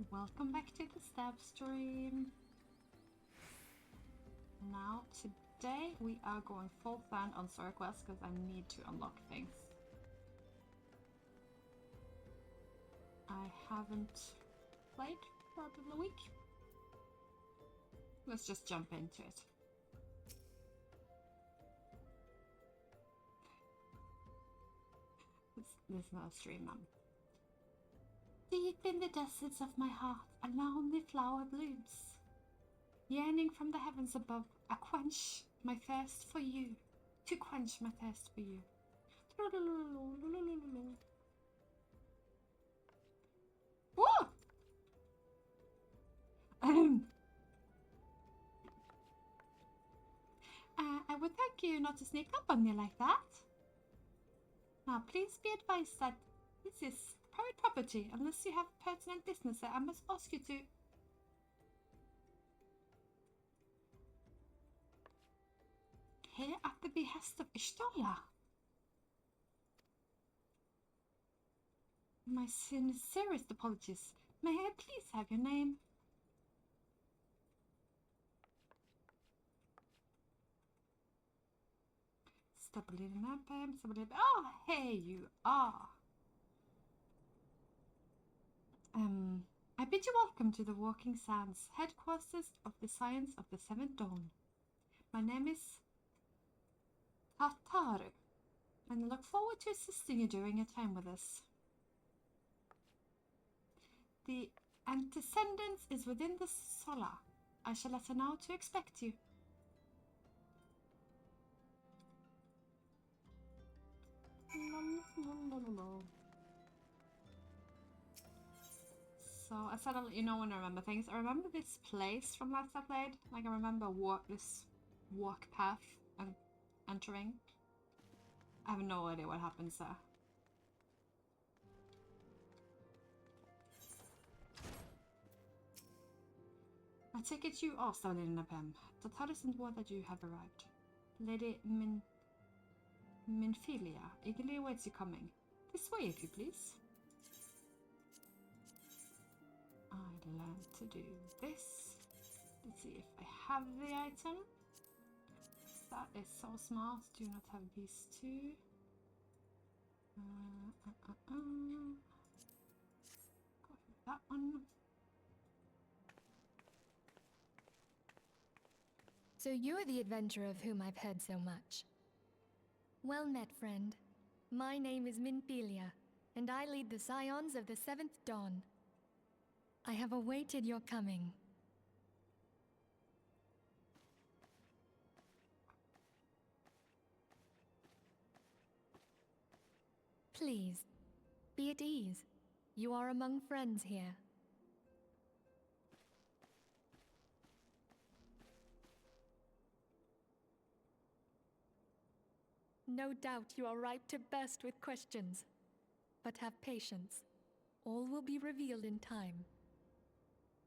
Welcome back to the stab stream. Now, today we are going full fan on story quests because I need to unlock things. I haven't played for a week. Let's just jump into it. This is not a stream, man. Deep in the deserts of my heart, a lonely flower blooms. Yearning from the heavens above, I quench my thirst for you. To quench my thirst for you. Whoa! I would thank you not to sneak up on me like that. Now, please be advised that this is private property. Unless you have pertinent business there, I must ask you to... Here at the behest of Ishtola. My sincerest apologies. May I please have your name? Oh, here you are. I bid you welcome to the Walking Sands, headquarters of the Scions of the Seventh Dawn. My name is Tataru, and I look forward to assisting you during your time with us. The antecedents is within the Sola. I shall let her know to expect you. So I said I'll let you know when I remember things. I remember this place from last I played. Like I remember this walk path and entering. I have no idea what happens there. I take it you are studying in a pen. Tataru sent word that you have arrived. Lady Minphilia eagerly awaits you coming. This way, if you please. I'd learn to do this. Let's see if I have the item. That is so smart. Do not have these two. Go for that one. So you're the adventurer of whom I've heard so much. Well met, friend. My name is Minphilia, and I lead the Scions of the Seventh Dawn. I have awaited your coming. Please, be at ease. You are among friends here. No doubt you are ripe to burst with questions. But have patience. All will be revealed in time.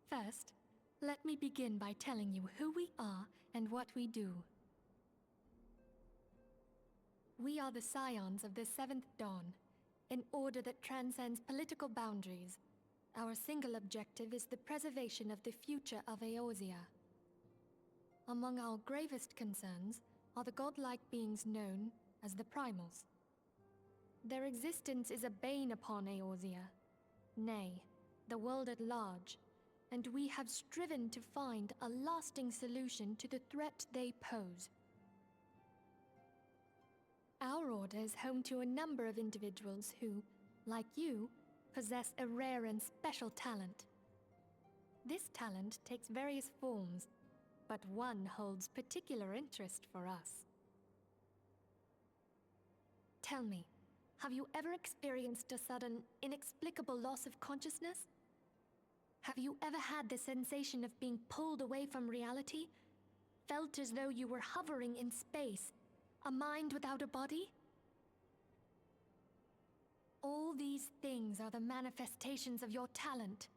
First, let me begin by telling you who we are and what we do. We are the Scions of the Seventh Dawn, an order that transcends political boundaries. Our single objective is the preservation of the future of Eorzea. Among our gravest concerns are the godlike beings known as the Primals. Their existence is a bane upon Eorzea, nay, the world at large, and we have striven to find a lasting solution to the threat they pose. Our order is home to a number of individuals who, like you, possess a rare and special talent. This talent takes various forms, but one holds particular interest for us. Tell me, have you ever experienced a sudden, inexplicable loss of consciousness? Have you ever had the sensation of being pulled away from reality? Felt as though you were hovering in space, a mind without a body? All these things are the manifestations of your talent.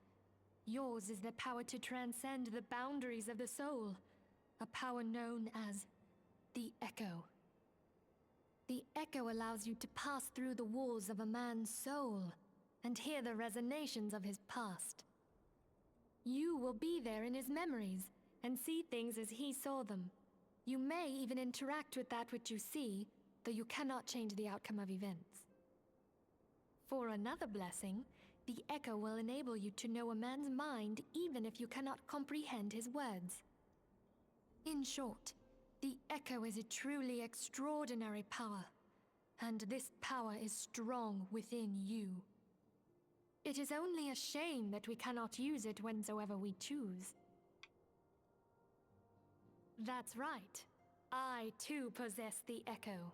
Yours is the power to transcend the boundaries of the soul, a power known as the Echo. The Echo allows you to pass through the walls of a man's soul and hear the resonations of his past. You will be there in his memories and see things as he saw them. You may even interact with that which you see, though you cannot change the outcome of events. For another blessing, the echo will enable you to know a man's mind even if you cannot comprehend his words. In short, the echo is a truly extraordinary power, and this power is strong within you. It is only a shame that we cannot use it whensoever we choose. That's right. I too possess the echo.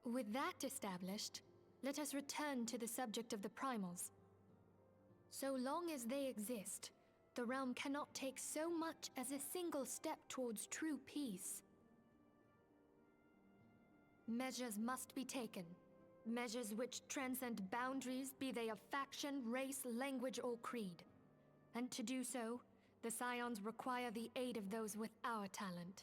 With that established, let us return to the subject of the Primals. So long as they exist, the realm cannot take so much as a single step towards true peace. Measures must be taken. Measures which transcend boundaries, be they of faction, race, language, or creed. And to do so, the Scions require the aid of those with our talent.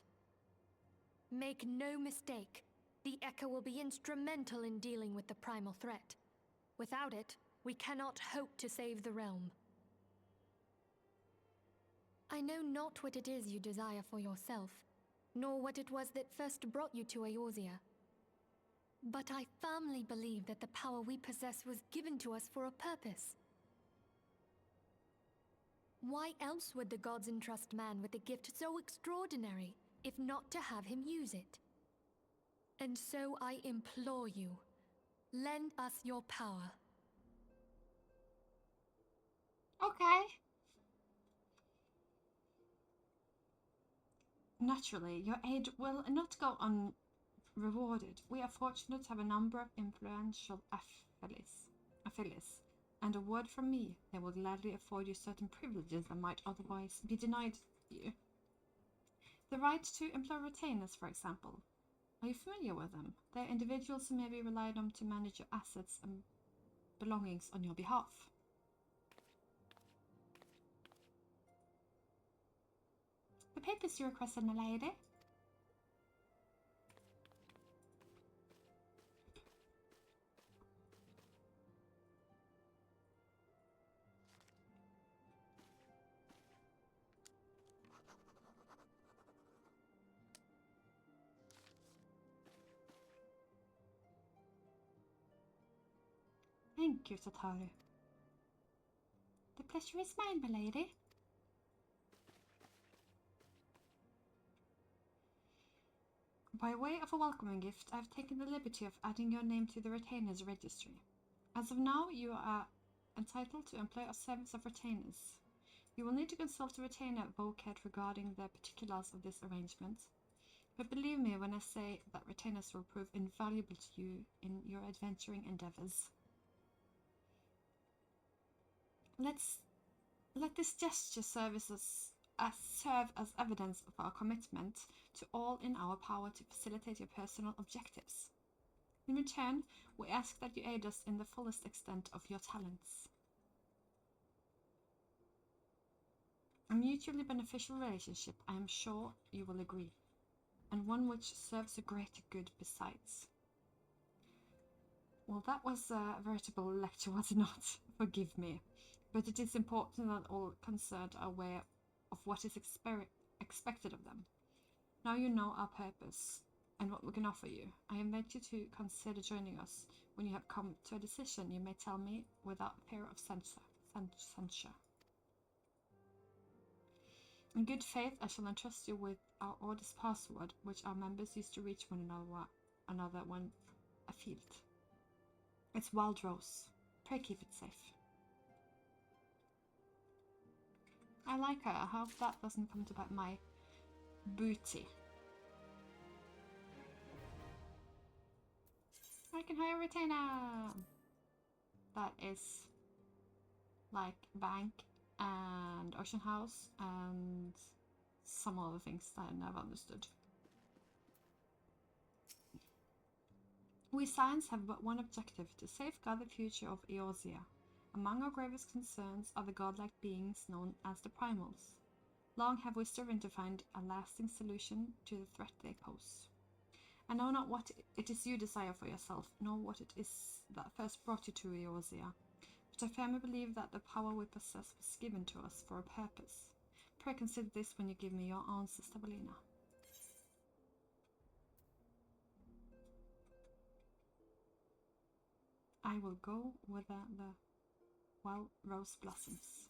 Make no mistake, the Echo will be instrumental in dealing with the primal threat. Without it, we cannot hope to save the realm. I know not what it is you desire for yourself, nor what it was that first brought you to Eorzea. But I firmly believe that the power we possess was given to us for a purpose. Why else would the gods entrust man with a gift so extraordinary, if not to have him use it? And so I implore you, lend us your power. Okay. Naturally, your aid will not go unrewarded. We are fortunate to have a number of influential affiliates, and a word from me, they will gladly afford you certain privileges that might otherwise be denied you. The right to employ retainers, for example. Are you familiar with them? They are individuals who may be relied on to manage your assets and belongings on your behalf. The papers you requested, my lady. Thank you, Tataru. The pleasure is mine, my lady. By way of a welcoming gift, I have taken the liberty of adding your name to the retainers registry. As of now, you are entitled to employ a service of retainers. You will need to consult a retainer vocate regarding the particulars of this arrangement, but believe me when I say that retainers will prove invaluable to you in your adventuring endeavors. Let this gesture serve as evidence of our commitment to all in our power to facilitate your personal objectives. In return, we ask that you aid us in the fullest extent of your talents. A mutually beneficial relationship, I am sure you will agree, and one which serves a greater good besides. Well, that was a veritable lecture, was it not? Forgive me. But it is important that all concerned are aware of what is expected of them. Now you know our purpose and what we can offer you. I invite you to consider joining us. When you have come to a decision, you may tell me without fear of censure. In good faith, I shall entrust you with our order's password, which our members use to reach one another when afield. It's Wild Rose. Pray keep it safe. I like her. I hope that doesn't come to bite my booty. I can hire a retainer. That is like bank and auction house and some other things that I never understood. We Scions have but one objective: to safeguard the future of Eorzea. Among our gravest concerns are the godlike beings known as the Primals. Long have we striven to find a lasting solution to the threat they pose. I know not what it is you desire for yourself, nor what it is that first brought you to Eorzea, But I firmly believe that the power we possess was given to us for a purpose. Pray consider this when you give me your answer, Stabalina. I will go with the rose blossoms.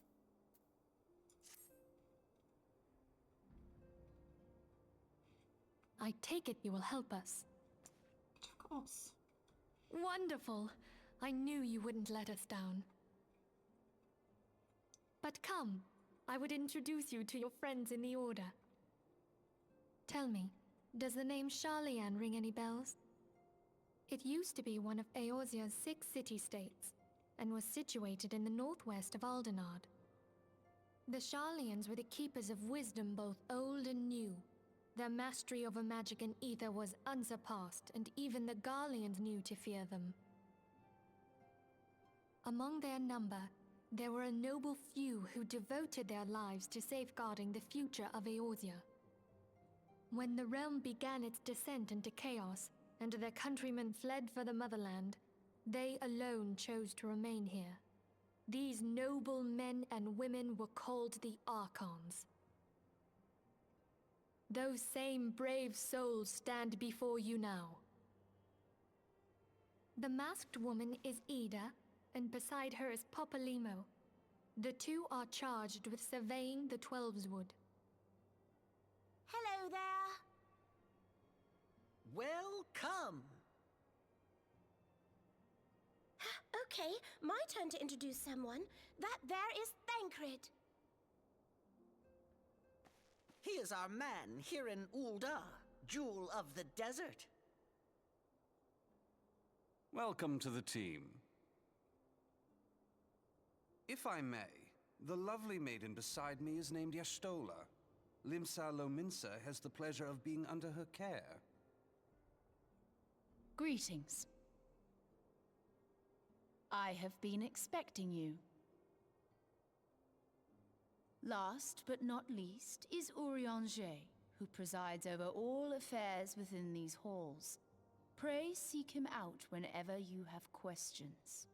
I take it you will help us. But of course. Wonderful! I knew you wouldn't let us down. But come, I would introduce you to your friends in the Order. Tell me, does the name Sharlayan ring any bells? It used to be one of Eorzea's 6 city-states, and was situated in the northwest of Aldenard. The Sharlayans were the keepers of wisdom both old and new. Their mastery over magic and ether was unsurpassed, and even the Garleans knew to fear them. Among their number, there were a noble few who devoted their lives to safeguarding the future of Eorzea. When the realm began its descent into chaos, and their countrymen fled for the motherland, they alone chose to remain here. These noble men and women were called the Archons. Those same brave souls stand before you now. The masked woman is Ida, and beside her is Popolimo. The two are charged with surveying the Twelveswood. Hello there! Welcome! Okay, my turn to introduce someone. That there is Thancred. He is our man here in Ul'dah, Jewel of the Desert. Welcome to the team. If I may, the lovely maiden beside me is named Y'shtola. Limsa Lominsa has the pleasure of being under her care. Greetings. I have been expecting you. Last but not least is Urianger, who presides over all affairs within these halls. Pray seek him out whenever you have questions.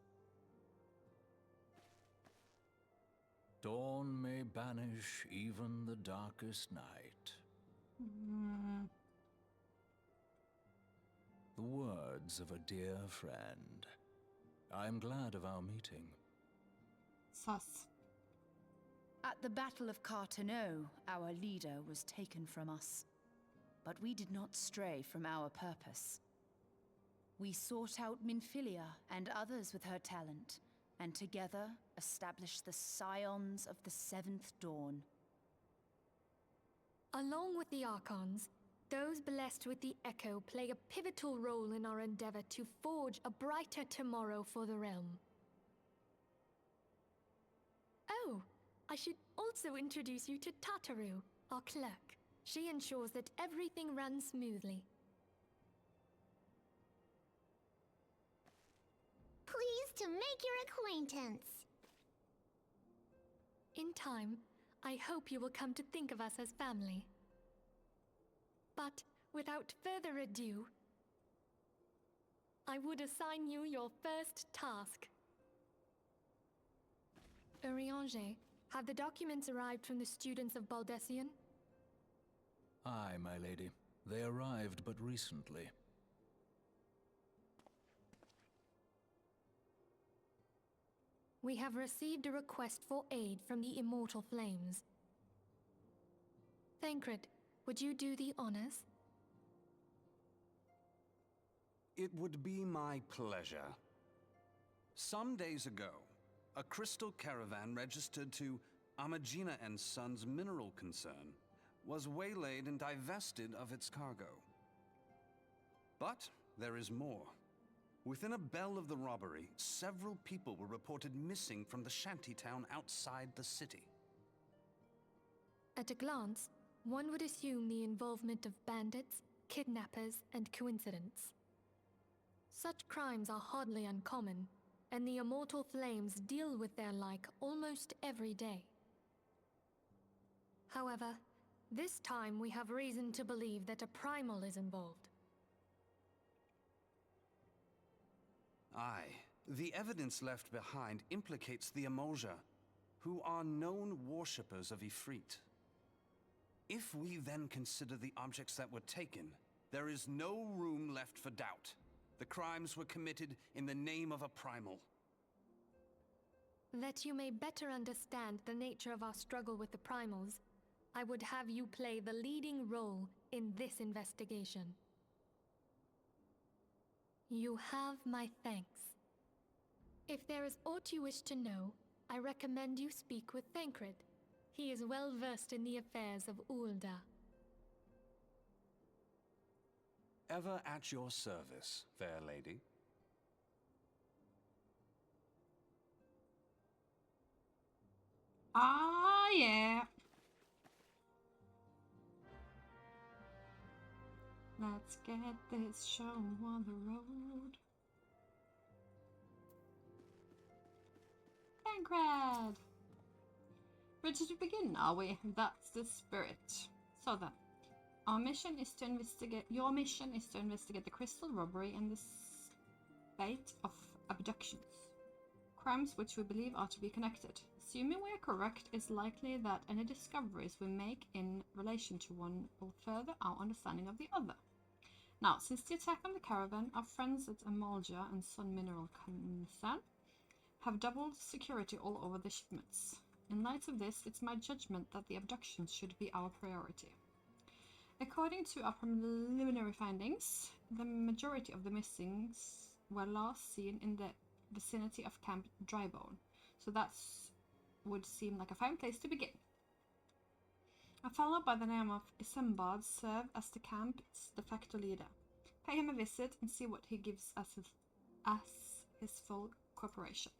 Dawn may banish even the darkest night. The words of a dear friend. I am glad of our meeting. Sus. At the Battle of Carteneau, our leader was taken from us. But we did not stray from our purpose. We sought out Minfilia and others with her talent, and together established the Scions of the 7th Dawn. Along with the Archons, those blessed with the Echo play a pivotal role in our endeavor to forge a brighter tomorrow for the realm. Oh, I should also introduce you to Tataru, our clerk. She ensures that everything runs smoothly. Pleased to make your acquaintance. In time, I hope you will come to think of us as family. But without further ado, I would assign you your first task. Urianger, have the documents arrived from the students of Baldessian? Aye, my lady. They arrived but recently. We have received a request for aid from the Immortal Flames. Thancred, would you do the honors? It would be my pleasure. Some days ago, a crystal caravan registered to Amagina & Sons mineral concern was waylaid and divested of its cargo. But there is more. Within a bell of the robbery, several people were reported missing from the shantytown outside the city. At a glance, one would assume the involvement of bandits, kidnappers, and coincidence. Such crimes are hardly uncommon, and the Immortal Flames deal with their like almost every day. However, this time we have reason to believe that a Primal is involved. Aye, The evidence left behind implicates the Emulja, who are known worshippers of Ifrit. If we then consider the objects that were taken, there is no room left for doubt. The crimes were committed in the name of a Primal. That you may better understand the nature of our struggle with the Primals, I would have you play the leading role in this investigation. You have my thanks. If there is aught you wish to know, I recommend you speak with Thancred. He is well versed in the affairs of Ulda. Ever at your service, fair lady. Ah, yeah. Let's get this show on the road. Thancred! Ready to begin, are we? That's the spirit. So then, our mission is to investigate. Your mission is to investigate the crystal robbery and the spate of abductions. Crimes which we believe are to be connected. Assuming we are correct, it's likely that any discoveries we make in relation to one will further our understanding of the other. Now, since the attack on the caravan, our friends at Emulja and Sun Mineral Concern have doubled security all over the shipments. In light of this, it's my judgment that the abductions should be our priority. According to our preliminary findings, the majority of the missings were last seen in the vicinity of Camp Drybone, so that would seem like a fine place to begin. A fellow by the name of Isambard served as the camp's de facto leader. Pay him a visit and see what he gives us his full cooperation.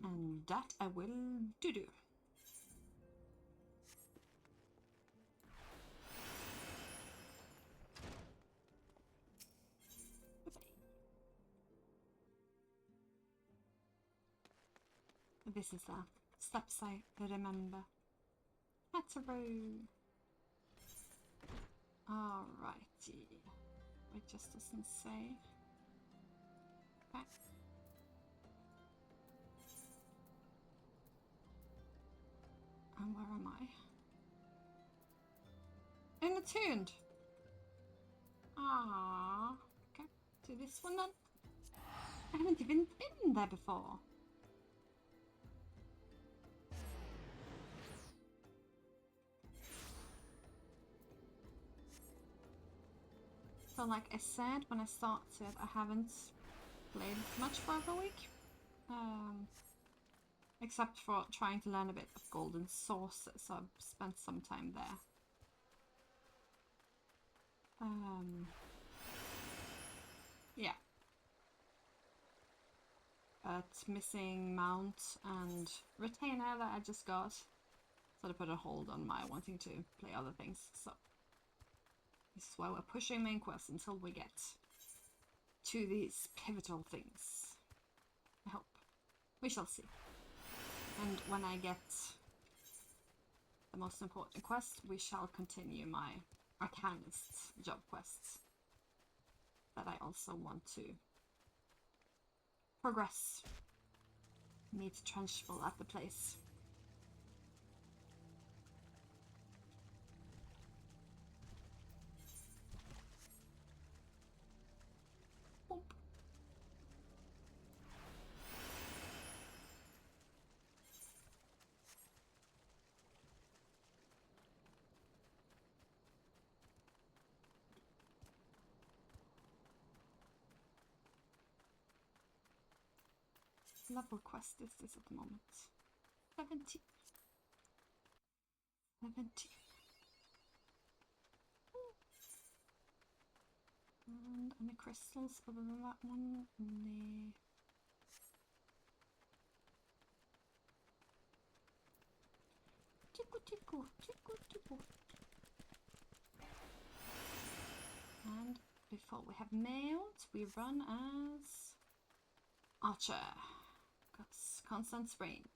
And that I will do. This is the steps I remember. That's a road. Alrighty. It just doesn't say. Okay. And where am I? In the tuned. Ah. Okay. Do this one then. I haven't even been there before. So like I said when I started, I haven't played much for over a week. Except for trying to learn a bit of golden sources, so I've spent some time there. Yeah. But missing mount and retainer that I just got sort of put a hold on my wanting to play other things, so this is why we're pushing main quest until we get to these pivotal things. I hope. We shall see. And when I get the most important quest, we shall continue my Arcanist job quests that I also want to progress. Meet Trenchful at the place. Boop. Level quest is this at the moment? 17. 17. And any crystals other than that one? No. Tickle, tickle, tickle, tickle. And before we have mailed, we run as Archer. Constant sprint.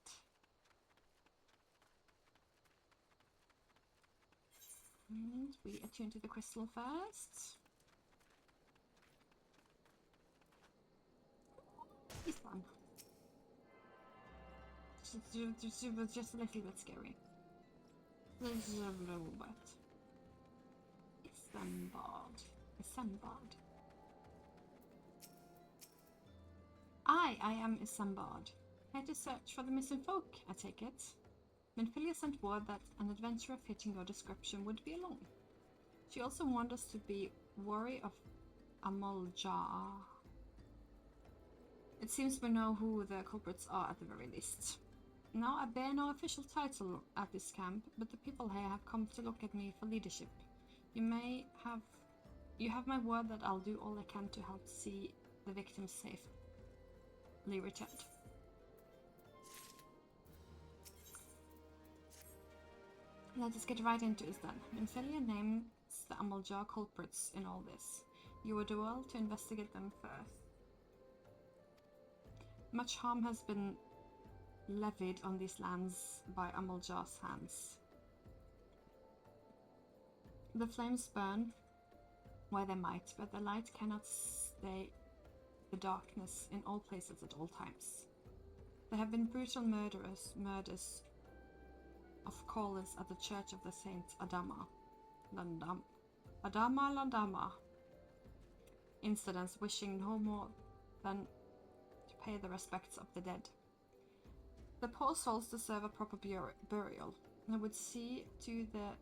And we attune to the crystal first. This one. It was just a little bit scary. Just a little bit. Assembled. Assembled. I am Isambard. Here to search for the missing folk, I take it. Minfilia sent word that an adventurer fitting your description would be along. She also warned us to be wary of Amaljar. It seems we know who the culprits are at the very least. Now, I bear no official title at this camp, but the people here have come to look at me for leadership. You have my word that I'll do all I can to help see the victims safely returned. Let us get right into it then. Minfilia names the Amaljar culprits in all this. You were well to investigate them first. Much harm has been levied on these lands by Amaljar's hands. The flames burn where they might, but the light cannot stay the darkness in all places at all times. There have been brutal murders of callers at the Church of the Saints Adama Landama. Incidents wishing no more than to pay the respects of the dead. The poor souls deserve a proper burial, and I would see to the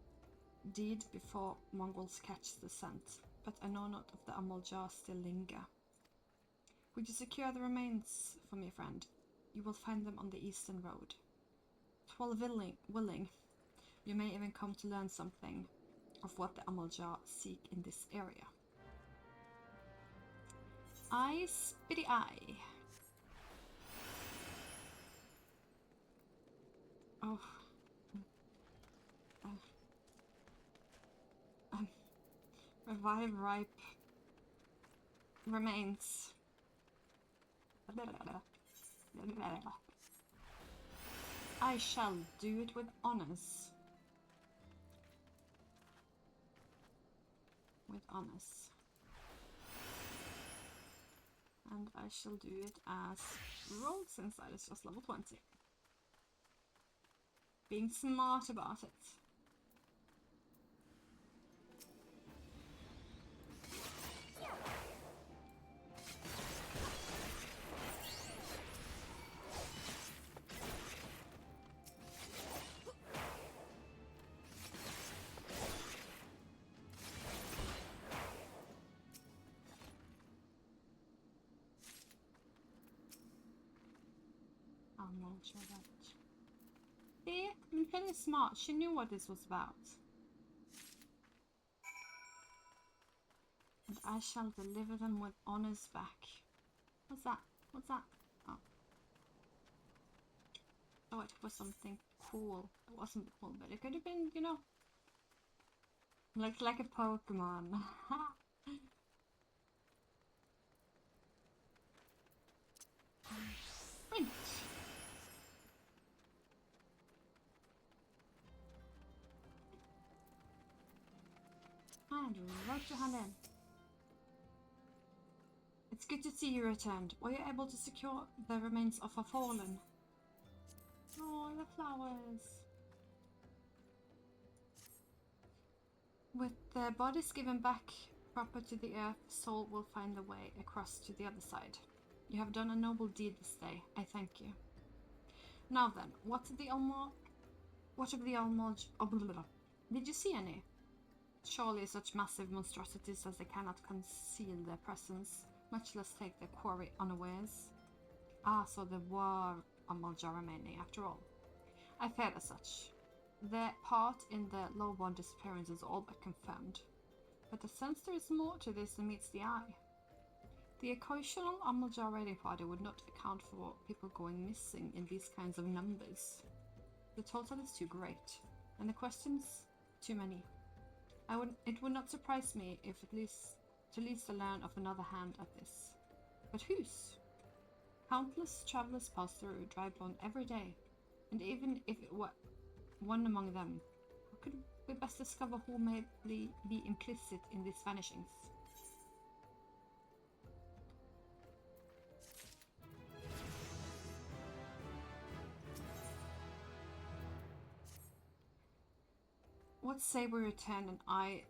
deed before Mongols catch the scent, but I know not if the Amaljar still linger. Would you secure the remains for me, friend? You will find them on the eastern road. While willing, you may even come to learn something of what the Amaljar seek in this area. Eye, spitty eye. Oh. Revive ripe remains. I shall do it with honors. With honors. And I shall do it as rolled since that is just level 20. Being smart about it. See, Minfilia is smart. She knew what this was about. And I shall deliver them with honors back. What's that? What's that? Oh. Oh, it was something cool. It wasn't cool, but it could have been, you know, like a Pokemon. Sprint. And right your hand in. It's good to see you returned. Were you able to secure the remains of a fallen? Oh, the flowers. With their bodies given back proper to the earth, soul will find the way across to the other side. You have done a noble deed this day. I thank you. Now then, what of the Almoj? Oh, blah, blah, blah. Did you see any? Surely such massive monstrosities as they cannot conceal their presence, much less take their quarry unawares. Ah, so there were Amaljar remaining after all. I feared as such. Their part in the low-born disappearance is all but confirmed. But I sense there is more to this than meets the eye. The occasional Amaljar raiding party would not account for people going missing in these kinds of numbers. The total is too great, and the questions too many. It would not surprise me if at least to learn of another hand at this. But whose? Countless travelers pass through Dryblond every day, and even if it were one among them, We best discover who may be implicit in these vanishings. What say we return an eye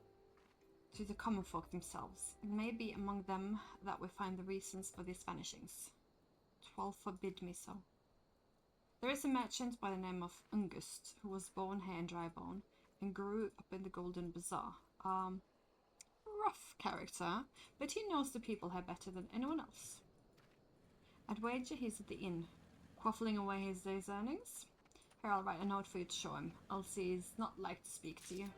to the common folk themselves? It may be among them that we find the reasons for these vanishings. 12 forbid me so. There is a merchant by the name of Ungust, who was born here in Drybone and grew up in the Golden Bazaar. Rough character, but he knows the people here better than anyone else. I'd wager he's at the inn, quaffling away his day's earnings. Here, I'll write a note for you to show him. I'll see he's not like to speak to you.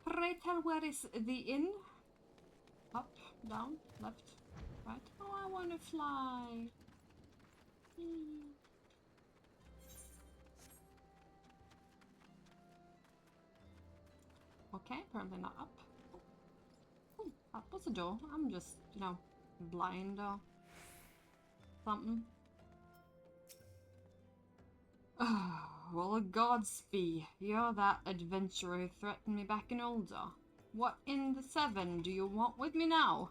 Pray tell, where is the inn? Up, down, left, right. Oh, I want to fly. Okay, apparently not up. Oh, that was a door. I'm just, you know, blind or something. Well, gods be. You're that adventurer who threatened me back in Ulda. What in the 7 do you want with me now?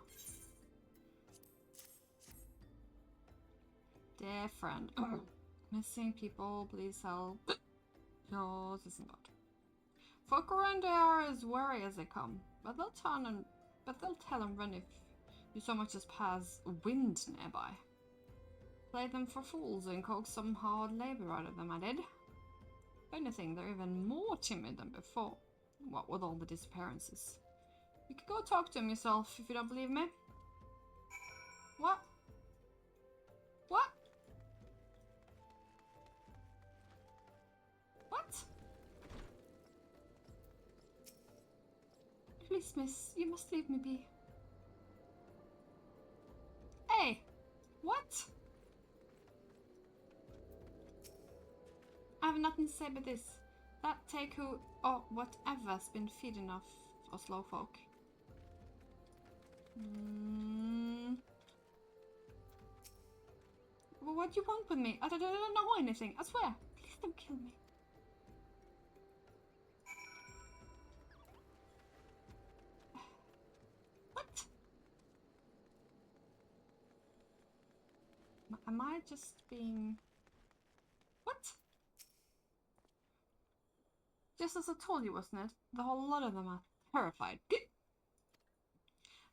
Dear friend. Missing people, please help. Yours isn't good. Folk around there are as wary as they come, but they'll tell and run if you so much as pass wind nearby. Play them for fools and coax some hard labor out of them, I did. If anything, they're even more timid than before. What with all the disappearances. You can go talk to them yourself if you don't believe me. What? What? What? Please, miss, you must leave me be. Hey! What? I have nothing to say but this. That take who or whatever's been feeding off us slow folk. Well, what do you want with me? I don't know anything, I swear. Please don't kill me. What? Am I just being... What? Just as I told you, wasn't it? The whole lot of them are terrified.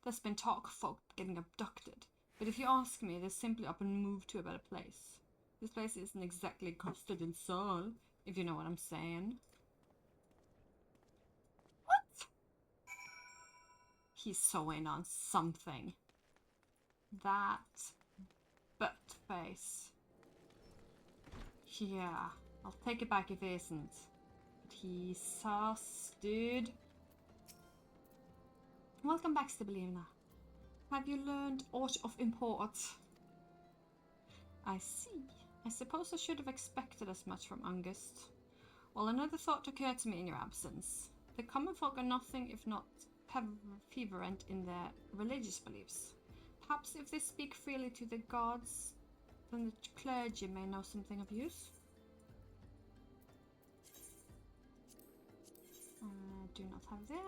There's been talk of folk getting abducted, but if you ask me, they're simply up and moved to a better place. This place isn't exactly covered in soul, if you know what I'm saying. What? He's sewing on something. That butt face. Yeah, I'll take it back if it isn't. But he's sus, dude. Welcome back, Stabilina. Have you learned aught of import? I see. I suppose I should have expected as much from Ungust. Well, another thought occurred to me in your absence. The common folk are nothing if not fervent in their religious beliefs. Perhaps if they speak freely to the gods, then the clergy may know something of use. I do not have that.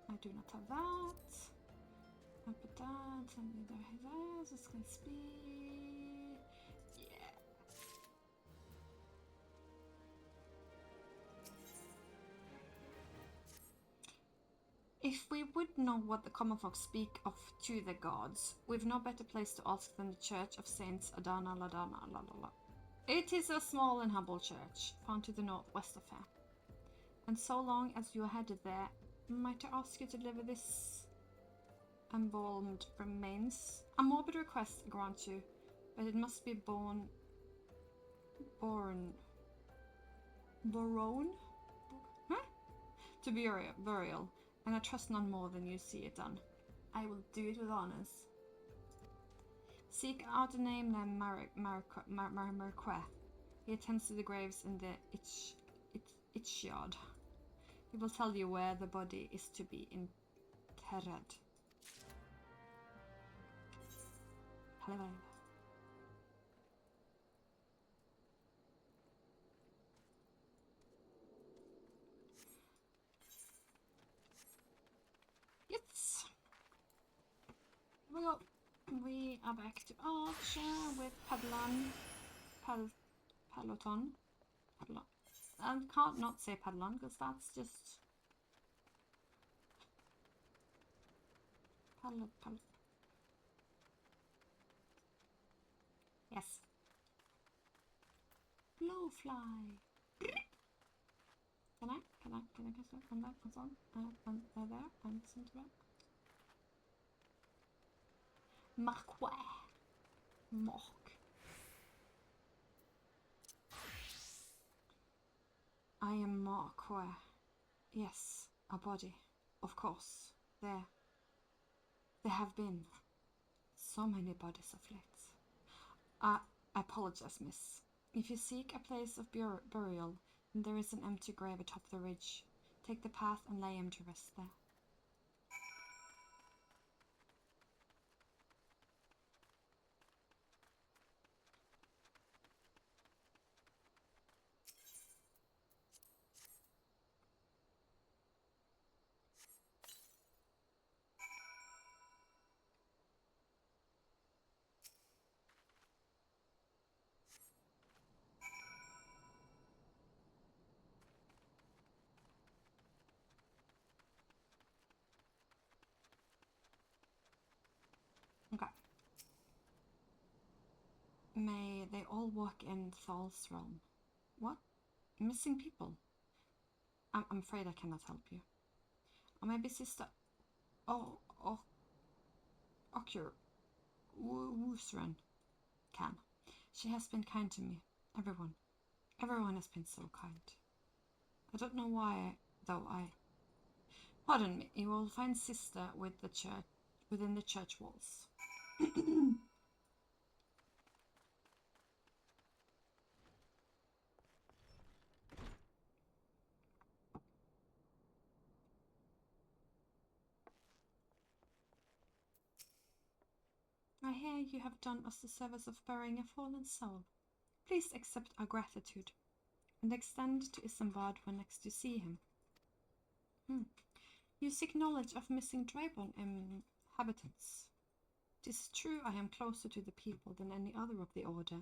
I do not have that. I put that and either that. This can be. Yeah. If we would know what the common folk speak of to the gods, we've no better place to ask than the Church of Saints Adana Ladana Lalala. It is a small and humble church, found to the northwest of here. And so long as you are headed there, might I ask you to deliver this embalmed remains? A morbid request, I grant you, but it must be borne, huh? To burial, and I trust none more than you see it done. I will do it with honors. Seek out a name named Marquet. He attends to the graves in the Itchyard. He will tell you where the body is to be interred. Hello. we go. We are back to Archer with Peloton. Peloton. I can't not say Peloton because that's just Yes. Blowfly. Can I cast it on that? What's on? There, and center back. Marquais. Mork. I am Marquais. Yes, a body. Of course. There have been so many bodies of late. I apologize, miss. If you seek a place of burial, then there is an empty grave atop the ridge. Take the path and lay him to rest there. Okay. May they all walk in Thal's realm. What? Missing people? I'm afraid I cannot help you. Or maybe Sister Okur Woosren can. She has been kind to me. Everyone has been so kind. I don't know why, though. Pardon me. You will find Sister with the church within the church walls. I hear you have done us the service of burying a fallen soul. Please accept our gratitude, and extend to Isambard when next you see him. You seek knowledge of missing Dragon inhabitants. It is true I am closer to the people than any other of the Order.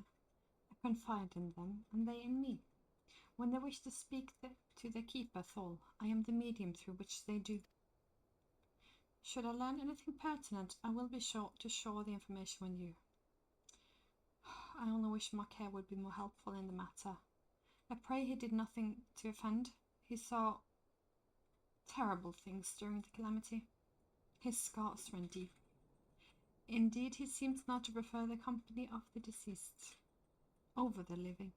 I confide in them, and they in me. When they wish to speak to the Keeper Thal, I am the medium through which they do. Should I learn anything pertinent, I will be sure to share the information with you. I only wish Marquais would be more helpful in the matter. I pray he did nothing to offend. He saw terrible things during the calamity. His scars ran deep. Indeed, he seemed not to prefer the company of the deceased over the living.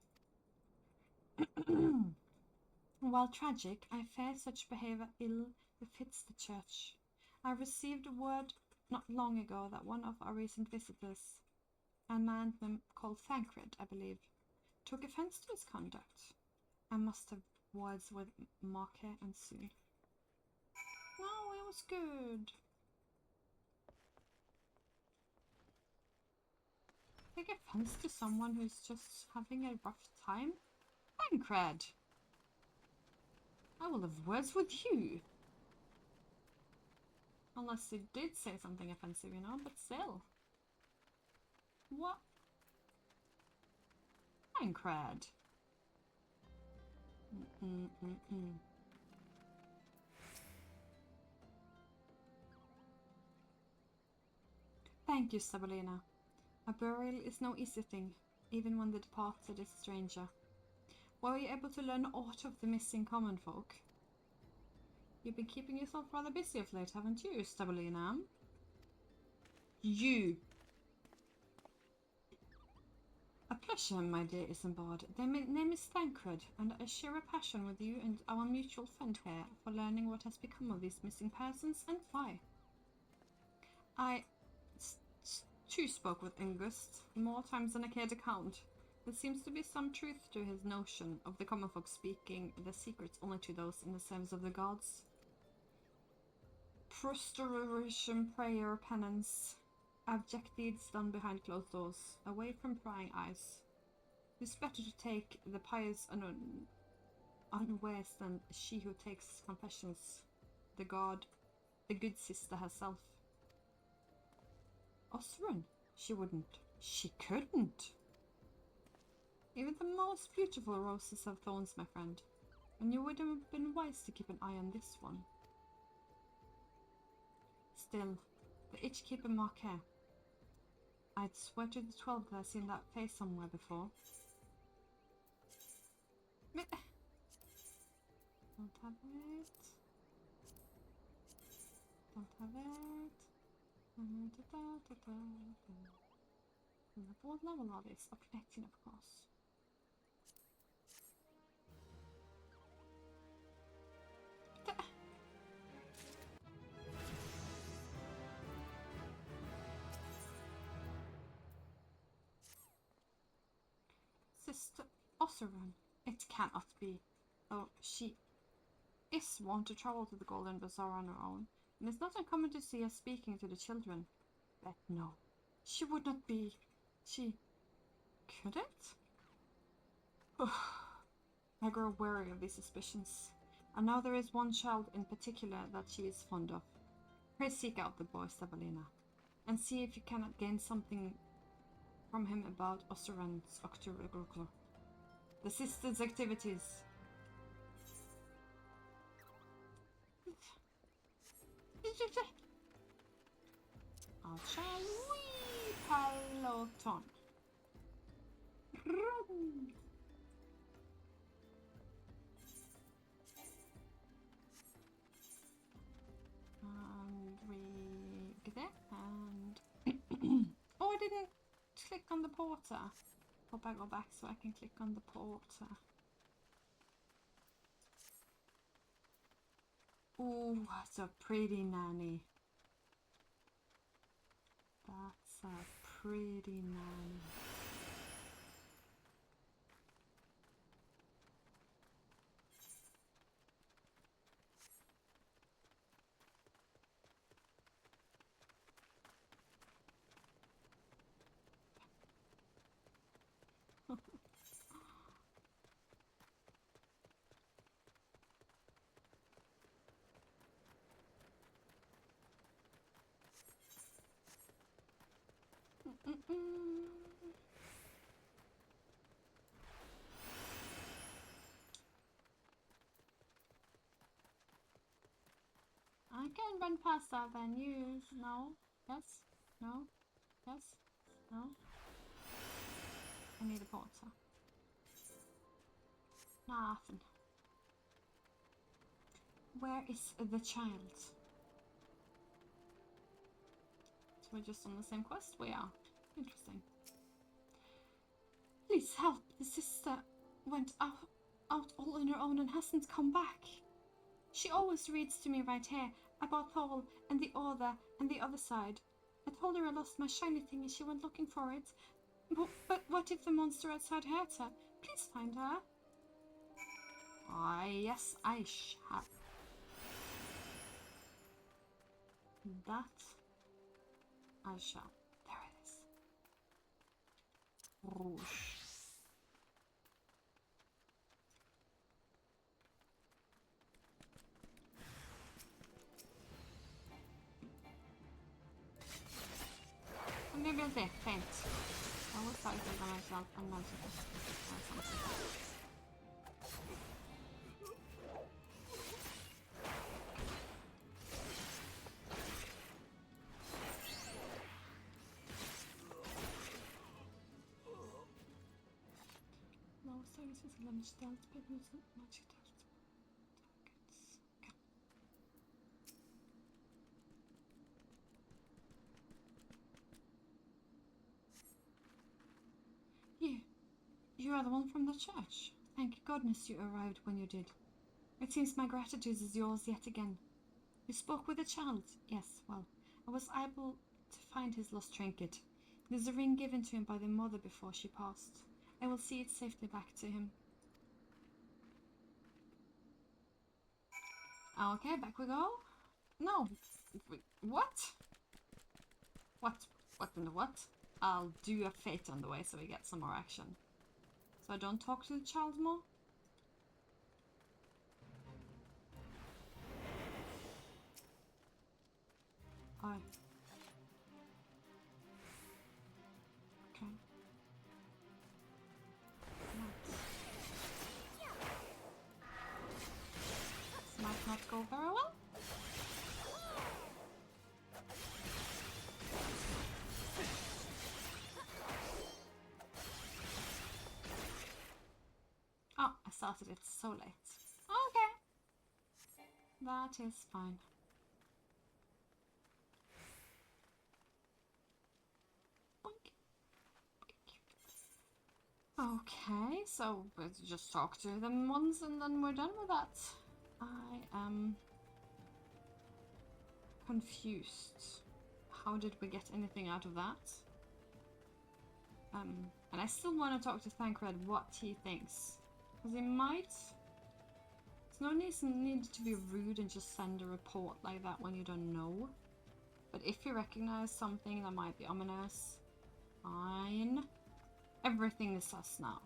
While tragic, I fear such behavior ill befits the church. I received word not long ago that one of our recent visitors, a man called Thancred, I believe, took offense to his conduct. I must have words with Marquais and soon. No, it was good. Take offense to someone who's just having a rough time? Thancred! I will have words with you. Unless he did say something offensive, you know, but still. What? Thancred. Thank you, Sabalina. A burial is no easy thing, even when the departed is a stranger. Were you able to learn aught of the missing common folk? You've been keeping yourself rather busy of late, haven't you, Sabalina? You! A pleasure, my dear Isambard. Their name is Thancred, and I share a passion with you and our mutual friend here for learning what has become of these missing persons and why. I too spoke with Ingust, more times than I care to count. There seems to be some truth to his notion of the common folk speaking the secrets only to those in the service of the gods. Prostration, prayer, penance, abject deeds done behind closed doors, away from prying eyes. It's better to take the pious unawares than she who takes confessions, the good sister herself. Osrun. She wouldn't. She couldn't. Even the most beautiful roses have thorns, my friend. And you would have been wise to keep an eye on this one. Still, the itch-keeper marquet. I'd swear to the 12 that I've seen that face somewhere before. Meh. Don't have it. Don't have it. What level are these? Up to 18, of course. Sister Osirun. It cannot be. Oh, she is wont to travel to the Golden Bazaar on her own, and it's not uncommon to see her speaking to the children. But no, she would not be. She couldn't? I grow wary of these suspicions, and now there is one child in particular that she is fond of. Pray seek out the boy, Sabalina, and see if you cannot gain something from him about Osirun's October. The sisters' activities. Shall we, Peloton? Run! And we get there, and oh, I didn't click on the porter. Hope I go back so I can click on the porter. Oh, that's a pretty nanny. That's a pretty nanny. I can run past our venues. No. Yes. No. Yes. No. I need a porter. Nothing. Where is the child? So we're just on the same quest? We are. Interesting. Please help. The sister went out all on her own and hasn't come back. She always reads to me right here about Paul and the other side. I told her I lost my shiny thing and she went looking for it. But what if the monster outside hurt her? Please find her. Ah, yes, I shall. That I shall. There it is. Rouge. Maybe I'll say faint. I will start thinking myself unmerciful. No services limit stealth, but not magic targets. You are the one from the church. Thank goodness you arrived when you did. It seems my gratitude is yours yet again. You spoke with the child. Yes, well, I was able to find his lost trinket. It is a ring given to him by the mother before she passed. I will see it safely back to him. Okay, back we go. No. What? What in the what? I'll do a fate on the way so we get some more action. So I don't talk to the child more? go very well. Oh, I started it so late. Okay. That is fine. Boink. Okay, so let's just talk to them once and then we're done with that. I am confused. How did we get anything out of that? And I still want to talk to Thancred what he thinks. Because he might... There's no need to be rude and just send a report like that when you don't know. But if you recognize something that might be ominous, fine. Everything is sus now.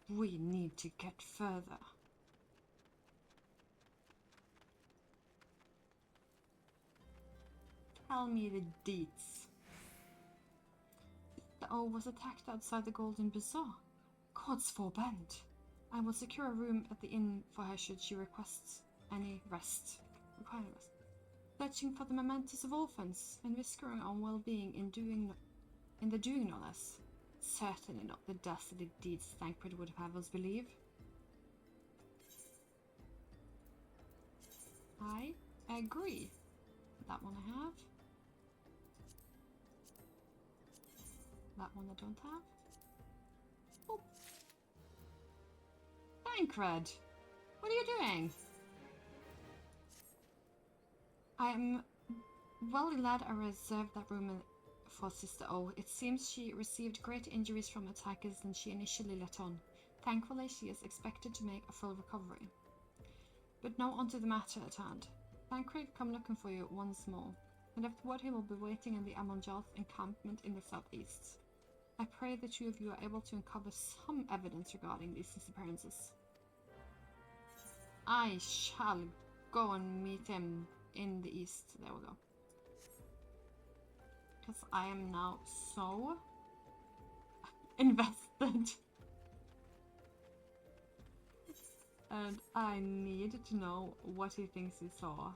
We need to get further. Tell me the deets. The O was attacked outside the Golden Bazaar. Gods forbend. I will secure a room at the inn for her should she request any rest. Searching for the mementos of orphans and risking our well-being in the doing no less. Certainly not the dastardly deeds Thancred would have us believe. I agree. That one I have. That one I don't have. Oh. Thancred! What are you doing? I am well glad I reserved that room for Sister O. It seems she received greater injuries from attackers than she initially let on. Thankfully, she is expected to make a full recovery. But now onto the matter at hand. Thancred come looking for you once more, and afterward he will be waiting in the Amonjalth encampment in the southeast. I pray the two of you are able to uncover some evidence regarding these disappearances. I shall go and meet him in the east. There we go. Because I am now so invested. And I need to know what he thinks he saw.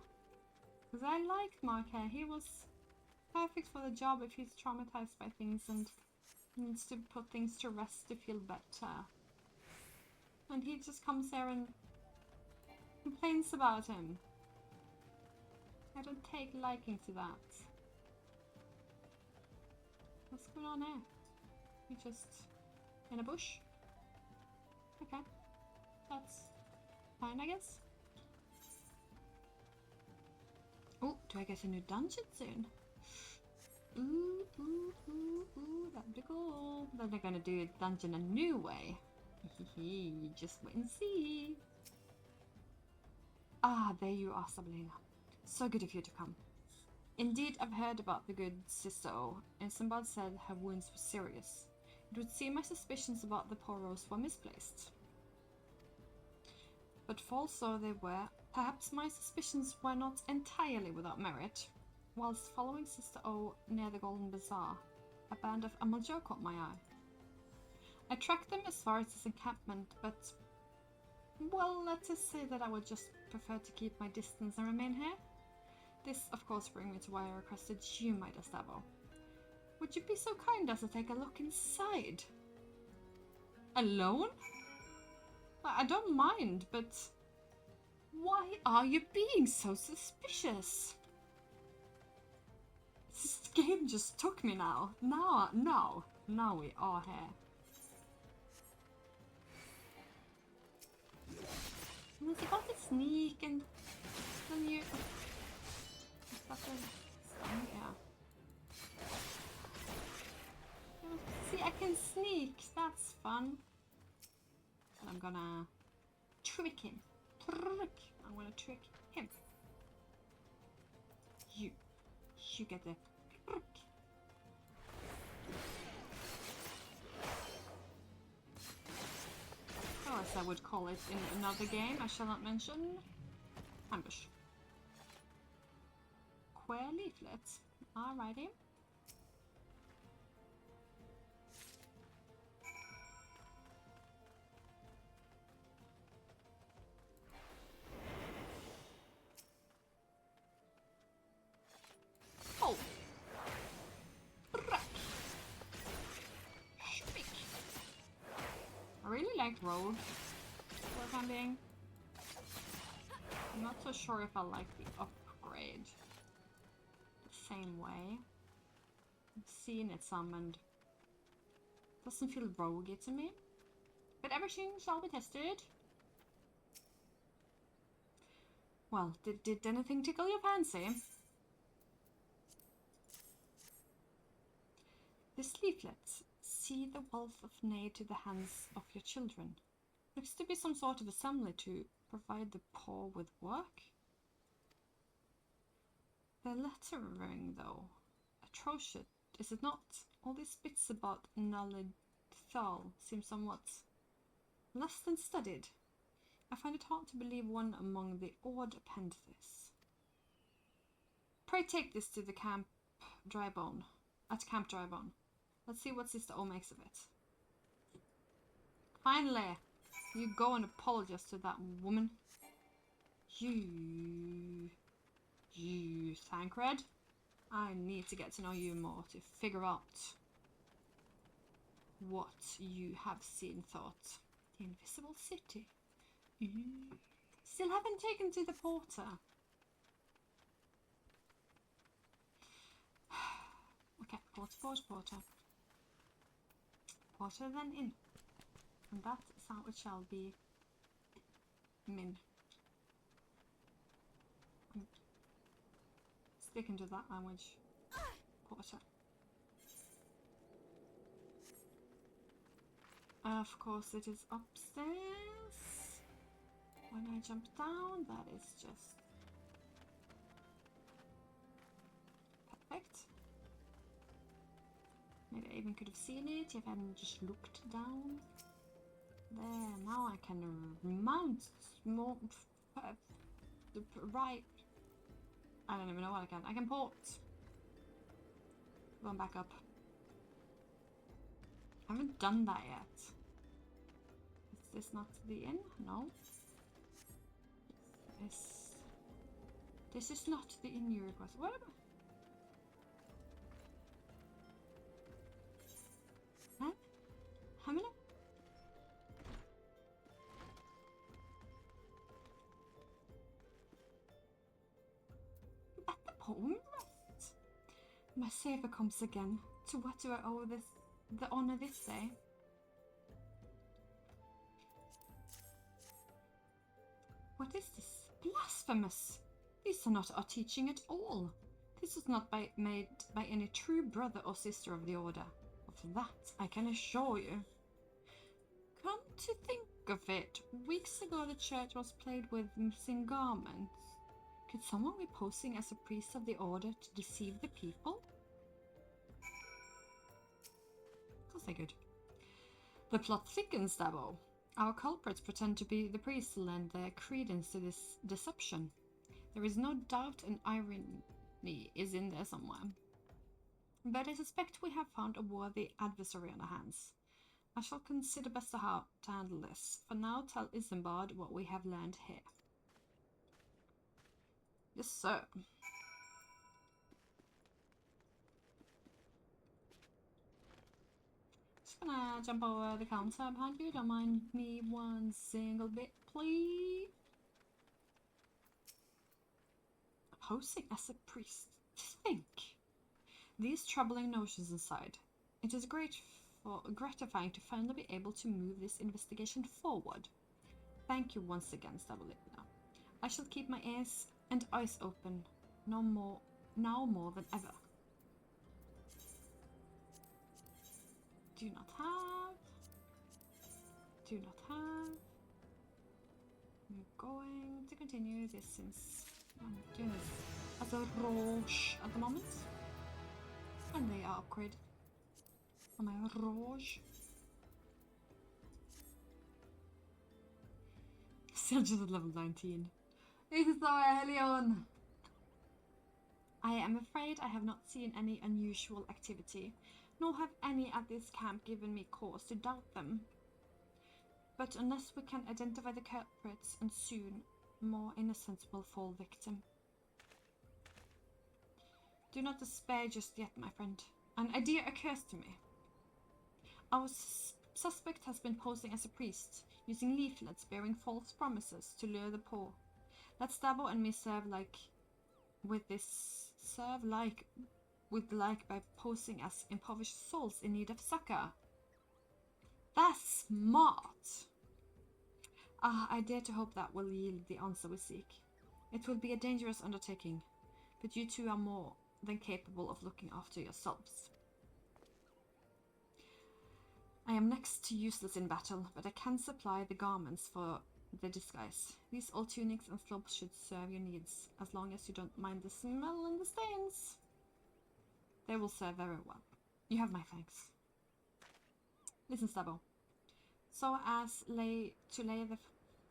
Because I liked Marquet. He was perfect for the job if he's traumatized by things and needs to put things to rest to feel better. And he just comes there and complains about him. I don't take liking to that. What's going on here? He just in a bush? Okay. That's fine, I guess. Oh, do I get a new dungeon soon? Ooh, ooh, ooh, ooh, that'd be cool. Then they're gonna do a dungeon a new way. Just wait and see. Ah, there you are, Sabrina. So good of you to come. Indeed, I've heard about the good Sister O, and somebody said her wounds were serious. It would seem my suspicions about the poor Rose were misplaced. But false though they were, perhaps my suspicions were not entirely without merit. Whilst following Sister O near the Golden Bazaar, a band of Amaljo caught my eye. I tracked them as far as this encampment, but... well, let's just say that I would just prefer to keep my distance and remain here. This, of course, brings me to why I requested you, my Gustavo. Would you be so kind as to take a look inside? Alone? I don't mind, but... why are you being so suspicious? This game just took me now. Now we are here. And it's about to sneak and then you... yeah. See, I can sneak. That's fun. So I'm gonna trick him. I'm gonna trick him. You get the trick. Or as I would call it in another game I shall not mention. Ambush. Queer leaflet. Alrighty. rogue for the time being. I'm not so sure if I like the upgrade the same way. I've seen it summoned. Doesn't feel roguey to me. But everything shall be tested. Well, did anything tickle your fancy? This leaflet. See the wealth of Nade to the hands of your children. Looks to be some sort of assembly to provide the poor with work. The lettering, though, atrocious, is it not? All these bits about Nalithal seem somewhat less than studied. I find it hard to believe one among the Ord penned this. Pray take this to the Camp Drybone. At Camp Drybone. Let's see what Sister O makes of it. Finally, you go and apologize to that woman. You, Thancred. I need to get to know you more to figure out what you have seen thought. The Invisible City. Still haven't taken to the porter. Okay, porter. Porter then in. And that is how it shall be. Min. I'm sticking to that language. Porter. Of course it is upstairs. When I jump down, that is just perfect. Maybe I even could have seen it if I hadn't just looked down. There, now I can mount more the right. I don't even know what I can. I can port. Going back up. I haven't done that yet. Is this not the inn? No. This is not the inn you request. What? Huh? How many? At the poem left. My savior comes again. To what do I owe this? The honor this day? What is this? Blasphemous! These are not our teaching at all. This was not made by any true brother or sister of the order. Of that I can assure you. Come to think of it, weeks ago the church was plagued with missing garments. Could someone be posing as a priest of the order to deceive the people? Of course they could. The plot thickens, Dabo. Our culprits pretend to be the priests to lend their credence to this deception. There is no doubt an irony is in there somewhere. But I suspect we have found a worthy adversary on our hands. I shall consider best how to handle this. For now, tell Isambard what we have learned here. Yes, sir. Just gonna jump over the counter behind you. Don't mind me one single bit, please. Posing as a priest. Think. These troubling notions aside, it is gratifying to finally be able to move this investigation forward. Thank you once again, Stabolina. I shall keep my ears and eyes open now more than ever. Do not have. I'm going to continue this since I'm doing this as a roche at the moment. And they are upgraded on my roche. Still just at level 19. Helion! I am afraid I have not seen any unusual activity, nor have any at this camp given me cause to doubt them. But unless we can identify the culprits, and soon more innocents will fall victim. Do not despair just yet, my friend. An idea occurs to me. Our suspect has been posing as a priest, using leaflets bearing false promises to lure the poor. Let Stabo and me serve like by posing as impoverished souls in need of succor. That's smart! Ah, I dare to hope that will yield the answer we seek. It will be a dangerous undertaking, but you two are more than capable of looking after yourselves. I am next to useless in battle, but I can supply the garments for the disguise. These old tunics and slopes should serve your needs, as long as you don't mind the smell and the stains. They will serve very well. You have my thanks. Listen, Stabo. So as to lay the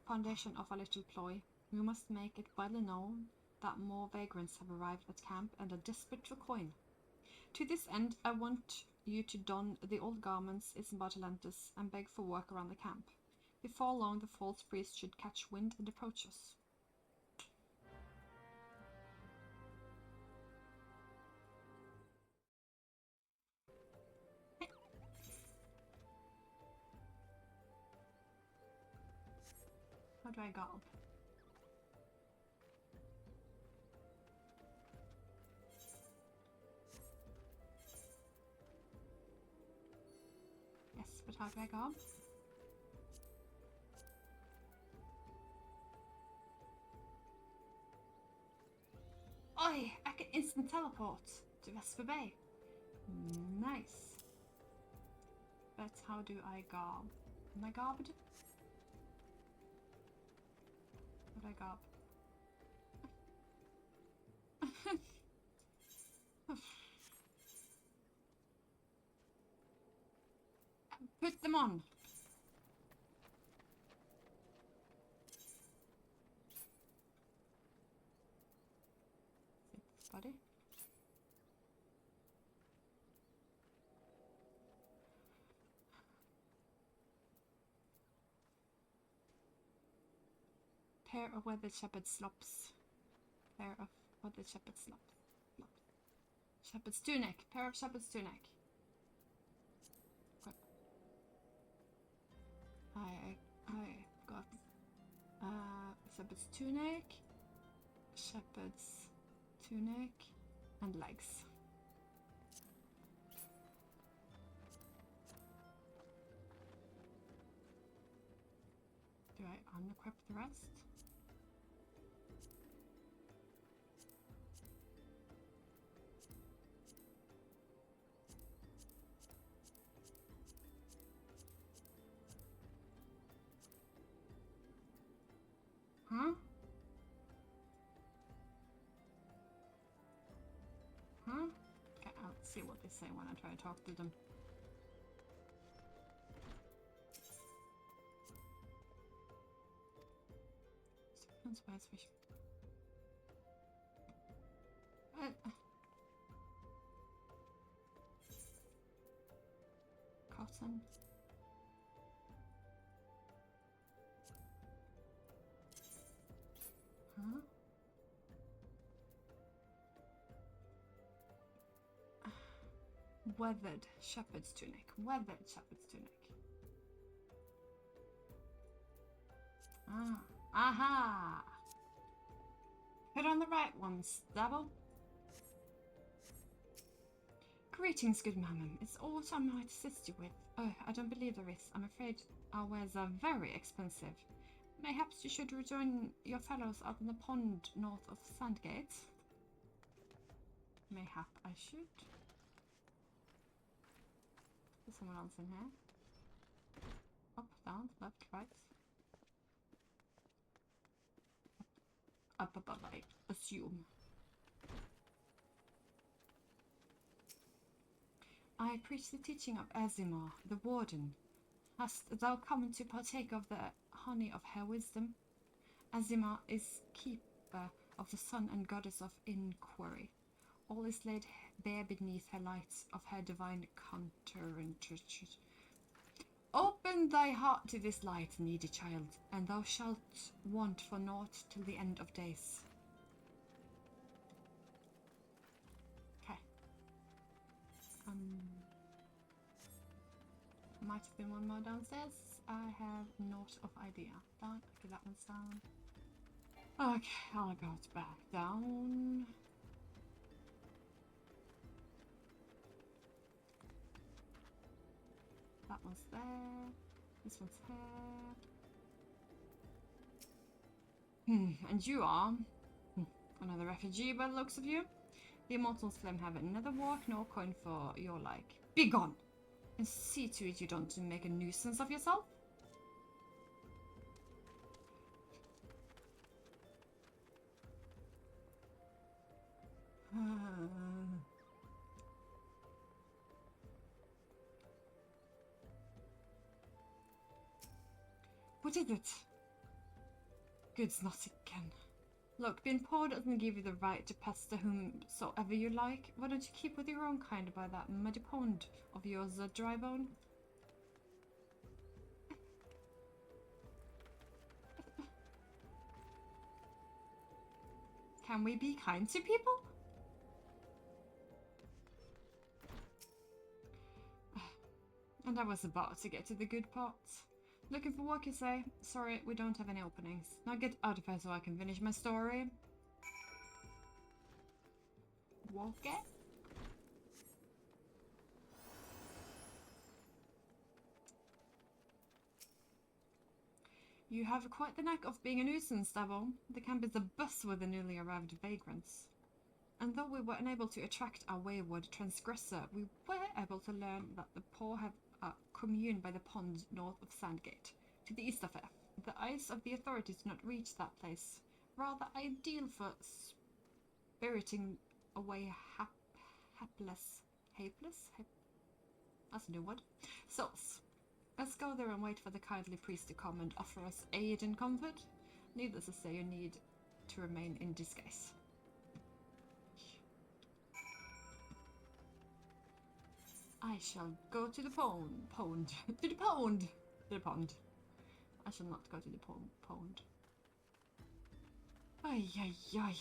foundation of our little ploy, we must make it widely known that more vagrants have arrived at camp and are desperate for coin. To this end, I want you to don the old garments Isambatalantis and beg for work around the camp. Before long, the false priest should catch wind and approach us. How do I go? Yes, but how do I go? Oi! I can instant teleport to Vesper Bay. Nice. But how do I go? Am I garbed? How do I go? Put them on. Body. Pair of weathered shepherd slops. Pair of weathered shepherd slops. Shepherd's tunic. Pair of shepherd's tunic. Good. I got shepherd's tunic, and legs. Do I unequip the rest? Huh? Huh? Okay, I'll see what they say when I try to talk to them. Where's fish? Cotton. Huh? Weathered shepherd's tunic. Weathered shepherd's tunic. Ah. Aha! Put on the right ones, Dabble. Greetings, good mammon. Is aught I might assist you with? Oh, I don't believe there is. I'm afraid our wares are very expensive. Mayhaps you should rejoin your fellows out in the pond north of Sandgate. Mayhap I should. There's someone else in here. Up, down, left, right. Up above, I assume. I preach the teaching of Azimar, the warden. Hast thou come to partake of the honey of her wisdom? Azimar is keeper of the sun and goddess of inquiry. All is laid bare beneath her light of her divine counterintuition. Open thy heart to this light, needy child, and thou shalt want for naught till the end of days. Okay. might have been one more downstairs. I have not of idea. Down. Okay, that one's down. Okay, I'll go back down. That one's there. This one's here. And you are another refugee by the looks of you. The Immortals claim have neither work nor coin for your like. Be gone! And see to it you don't make a nuisance of yourself. What is it? Good's not again. Look, being poor doesn't give you the right to pester whomsoever you like. Why don't you keep with your own kind by that muddy pond of yours, Drybone? Can we be kind to people? And I was about to get to the good part. Looking for work, you say? Sorry, we don't have any openings. Now get out of here so I can finish my story. Walk it. You have quite the knack of being a nuisance, Devil. The camp is abuzz with the newly arrived vagrants. And though we were unable to attract our wayward transgressor, we were able to learn that the poor have a commune by the pond north of Sandgate, to the east of it. The eyes of the authorities do not reach that place, rather ideal for spiriting away hapless, that's a new word, souls. Let's go there and wait for the kindly priest to come and offer us aid and comfort. Needless to say, you need to remain in disguise. I shall go to the pond. To the pond. I shall not go to the pond. Ay, ay, ay.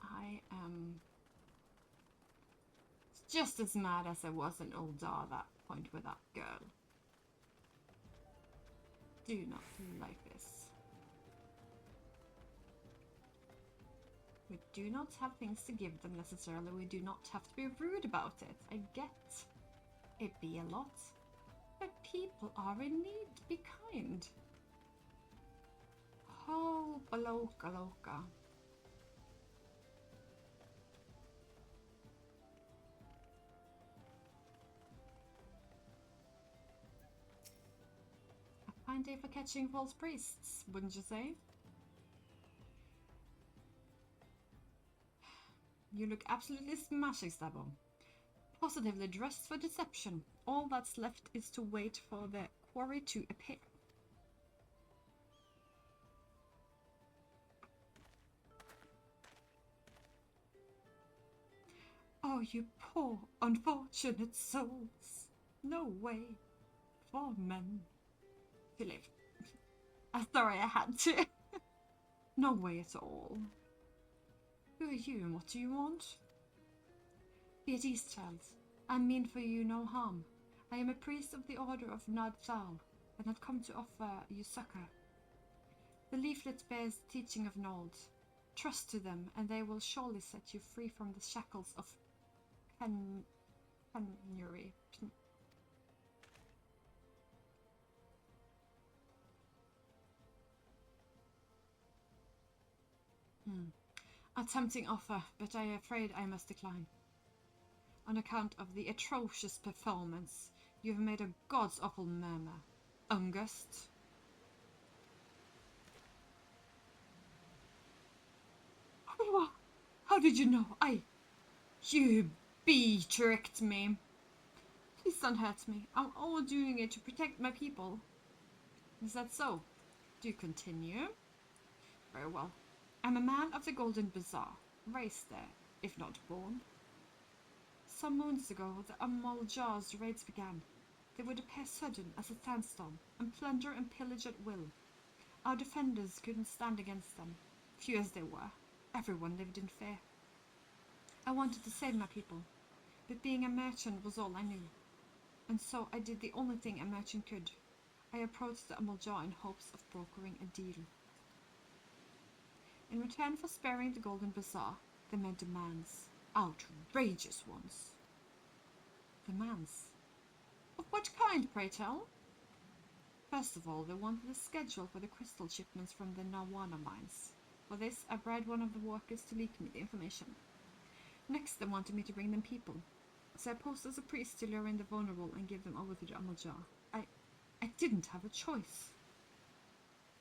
I am just as mad as I was in Uldar at that point with that girl. Do not like this. We do not have things to give them necessarily. We do not have to be rude about it. I get it be a lot. But people are in need. Be kind. Oh, baloka loka. A fine day for catching false priests, wouldn't you say? You look absolutely smashing, Stabbo. Positively dressed for deception. All that's left is to wait for the quarry to appear. Oh, you poor, unfortunate souls. No way for men to live. I'm sorry I had to. No way at all. Who are you and what do you want? Be at ease, child. I mean for you no harm. I am a priest of the Order of Nardthal, and have come to offer you succor. The leaflet bears the teaching of Nord. Trust to them, and they will surely set you free from the shackles of penury. A tempting offer, but I am afraid I must decline. On account of the atrocious performance, you have made a god's awful murmur. Ungust. How did you know? You tricked me. Please don't hurt me. I'm all doing it to protect my people. Is that so? Do you continue? Very well. I'm a man of the Golden Bazaar, raised there, if not born. Some moons ago, the Amaljar's raids began. They would appear sudden as a sandstorm, and plunder and pillage at will. Our defenders couldn't stand against them. Few as they were, everyone lived in fear. I wanted to save my people, but being a merchant was all I knew. And so I did the only thing a merchant could. I approached the Amalja in hopes of brokering a deal. In return for sparing the Golden Bazaar, they made demands. Outrageous ones. Demands? Of what kind, pray tell? First of all, they wanted a schedule for the crystal shipments from the Nawana mines. For this, I bribed one of the workers to leak me the information. Next, they wanted me to bring them people. So I posed as a priest to lure in the vulnerable and give them over to the Amalja. I didn't have a choice.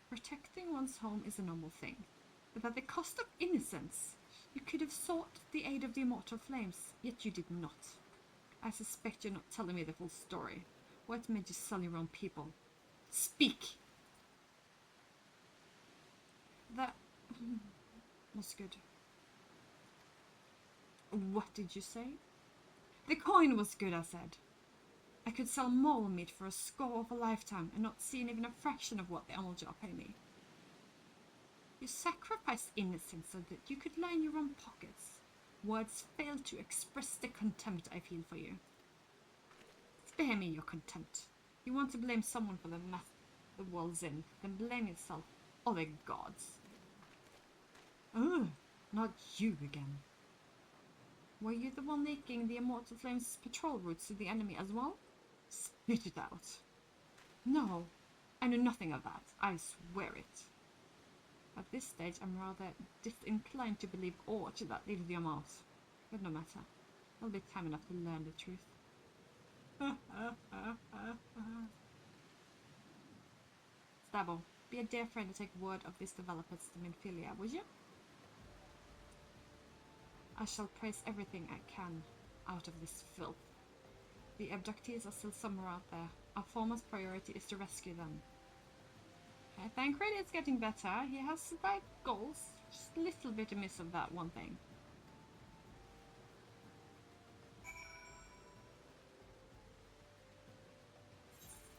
Protecting one's home is a normal thing, but at the cost of innocence, you could have sought the aid of the immortal flames, yet you did not. I suspect you're not telling me the full story. What made you sell your own people? Speak! That was good. What did you say? The coin was good, I said. I could sell mole meat for a score of a lifetime and not see even a fraction of what the Amalja pay me. You sacrificed innocence so that you could line your own pockets. Words fail to express the contempt I feel for you. Spare me your contempt. You want to blame someone for the mess the world's in, then blame yourself or the gods. Ugh, not you again. Were you the one leaking the Immortal Flame's patrol routes to the enemy as well? Spit it out. No, I knew nothing of that. I swear it. At this stage, I'm rather disinclined to believe aught that leaves your mouth. But no matter. There'll be time enough to learn the truth. Stabbo, be a dear friend to take word of this developments to Minfilia, would you? I shall praise everything I can out of this filth. The abductees are still somewhere out there. Our foremost priority is to rescue them. Thancred is getting better. He has the right goals. Just a little bit amiss of that one thing.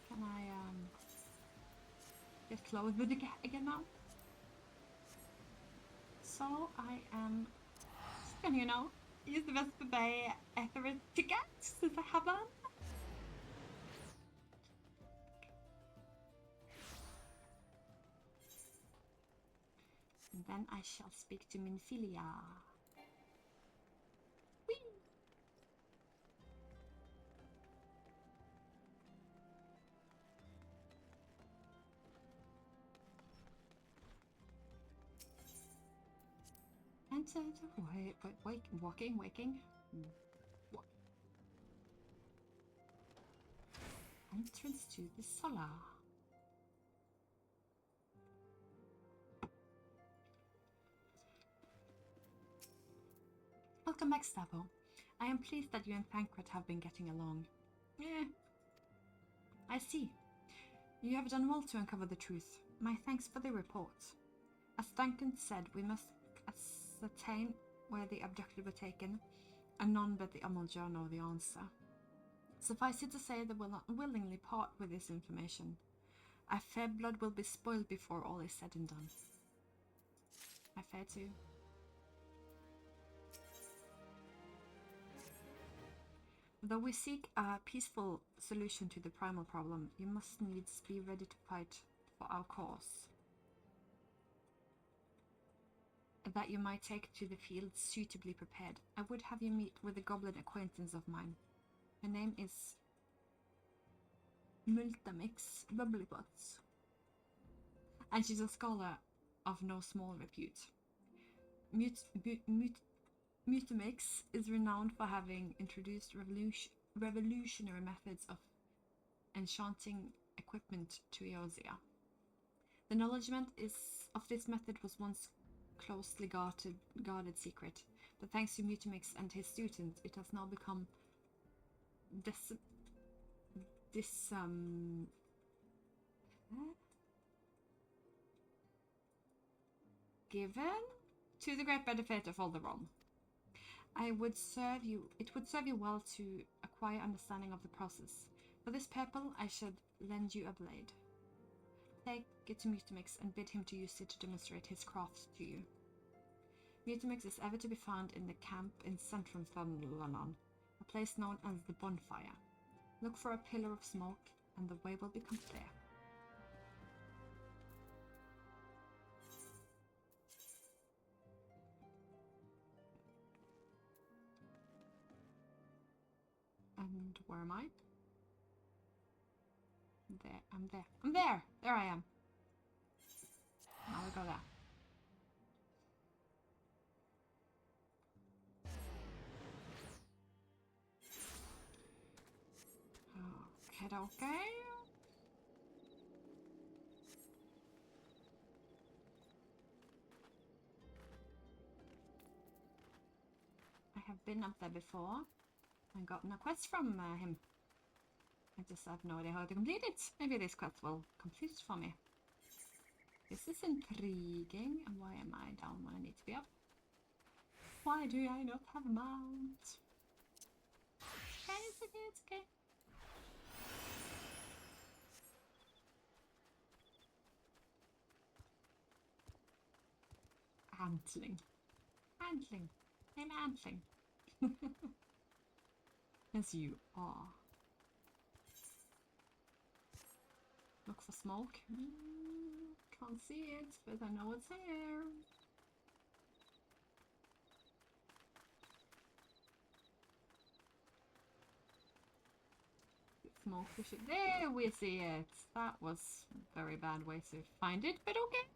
Can I get clothed again now? So I am just gonna, use the Vesper Bay Etherid ticket since I have one. And then I shall speak to Minfilia. Whee! Enter the waking. What? Entrance to the solar. Welcome back, Stabbo. I am pleased that you and Thancred have been getting along. I see. You have done well to uncover the truth. My thanks for the report. As Duncan said, we must ascertain where the abducted were taken, and none but the Amalja know the answer. Suffice it to say they will not willingly part with this information. Our fair blood will be spoiled before all is said and done. I fear too. Though we seek a peaceful solution to the Primal problem, you must needs be ready to fight for our cause. That you might take to the field suitably prepared. I would have you meet with a goblin acquaintance of mine. Her name is Multamix Bubblybots, and she's a scholar of no small repute. Mutamix is renowned for having introduced revolutionary methods of enchanting equipment to Eorzea. The knowledge of this method was once closely guarded secret, but thanks to Mutamix and his students, it has now become given to the great benefit of all the realm. It would serve you well to acquire understanding of the process. For this purpose, I should lend you a blade. Take it to Mutamix and bid him to use it to demonstrate his craft to you. Mutamix is ever to be found in the camp in central Thunderlanon, a place known as the Bonfire. Look for a pillar of smoke, and the way will become clear. And where am I? There, I'm there. I'm there! There I am. Now we go there. Okay. I have been up there before and gotten a quest from him. I just have no idea how to complete it. Maybe this quest will complete it for me. This is intriguing. And why am I down when I need to be up? Why do I not have a mount? Okay, it's okay, it's okay. Antling. Antling. I'm Antling. As you are. Look for smoke. Can't see it, but I know it's here. Smoke fish. There we see it. That was a very bad way to find it, but okay.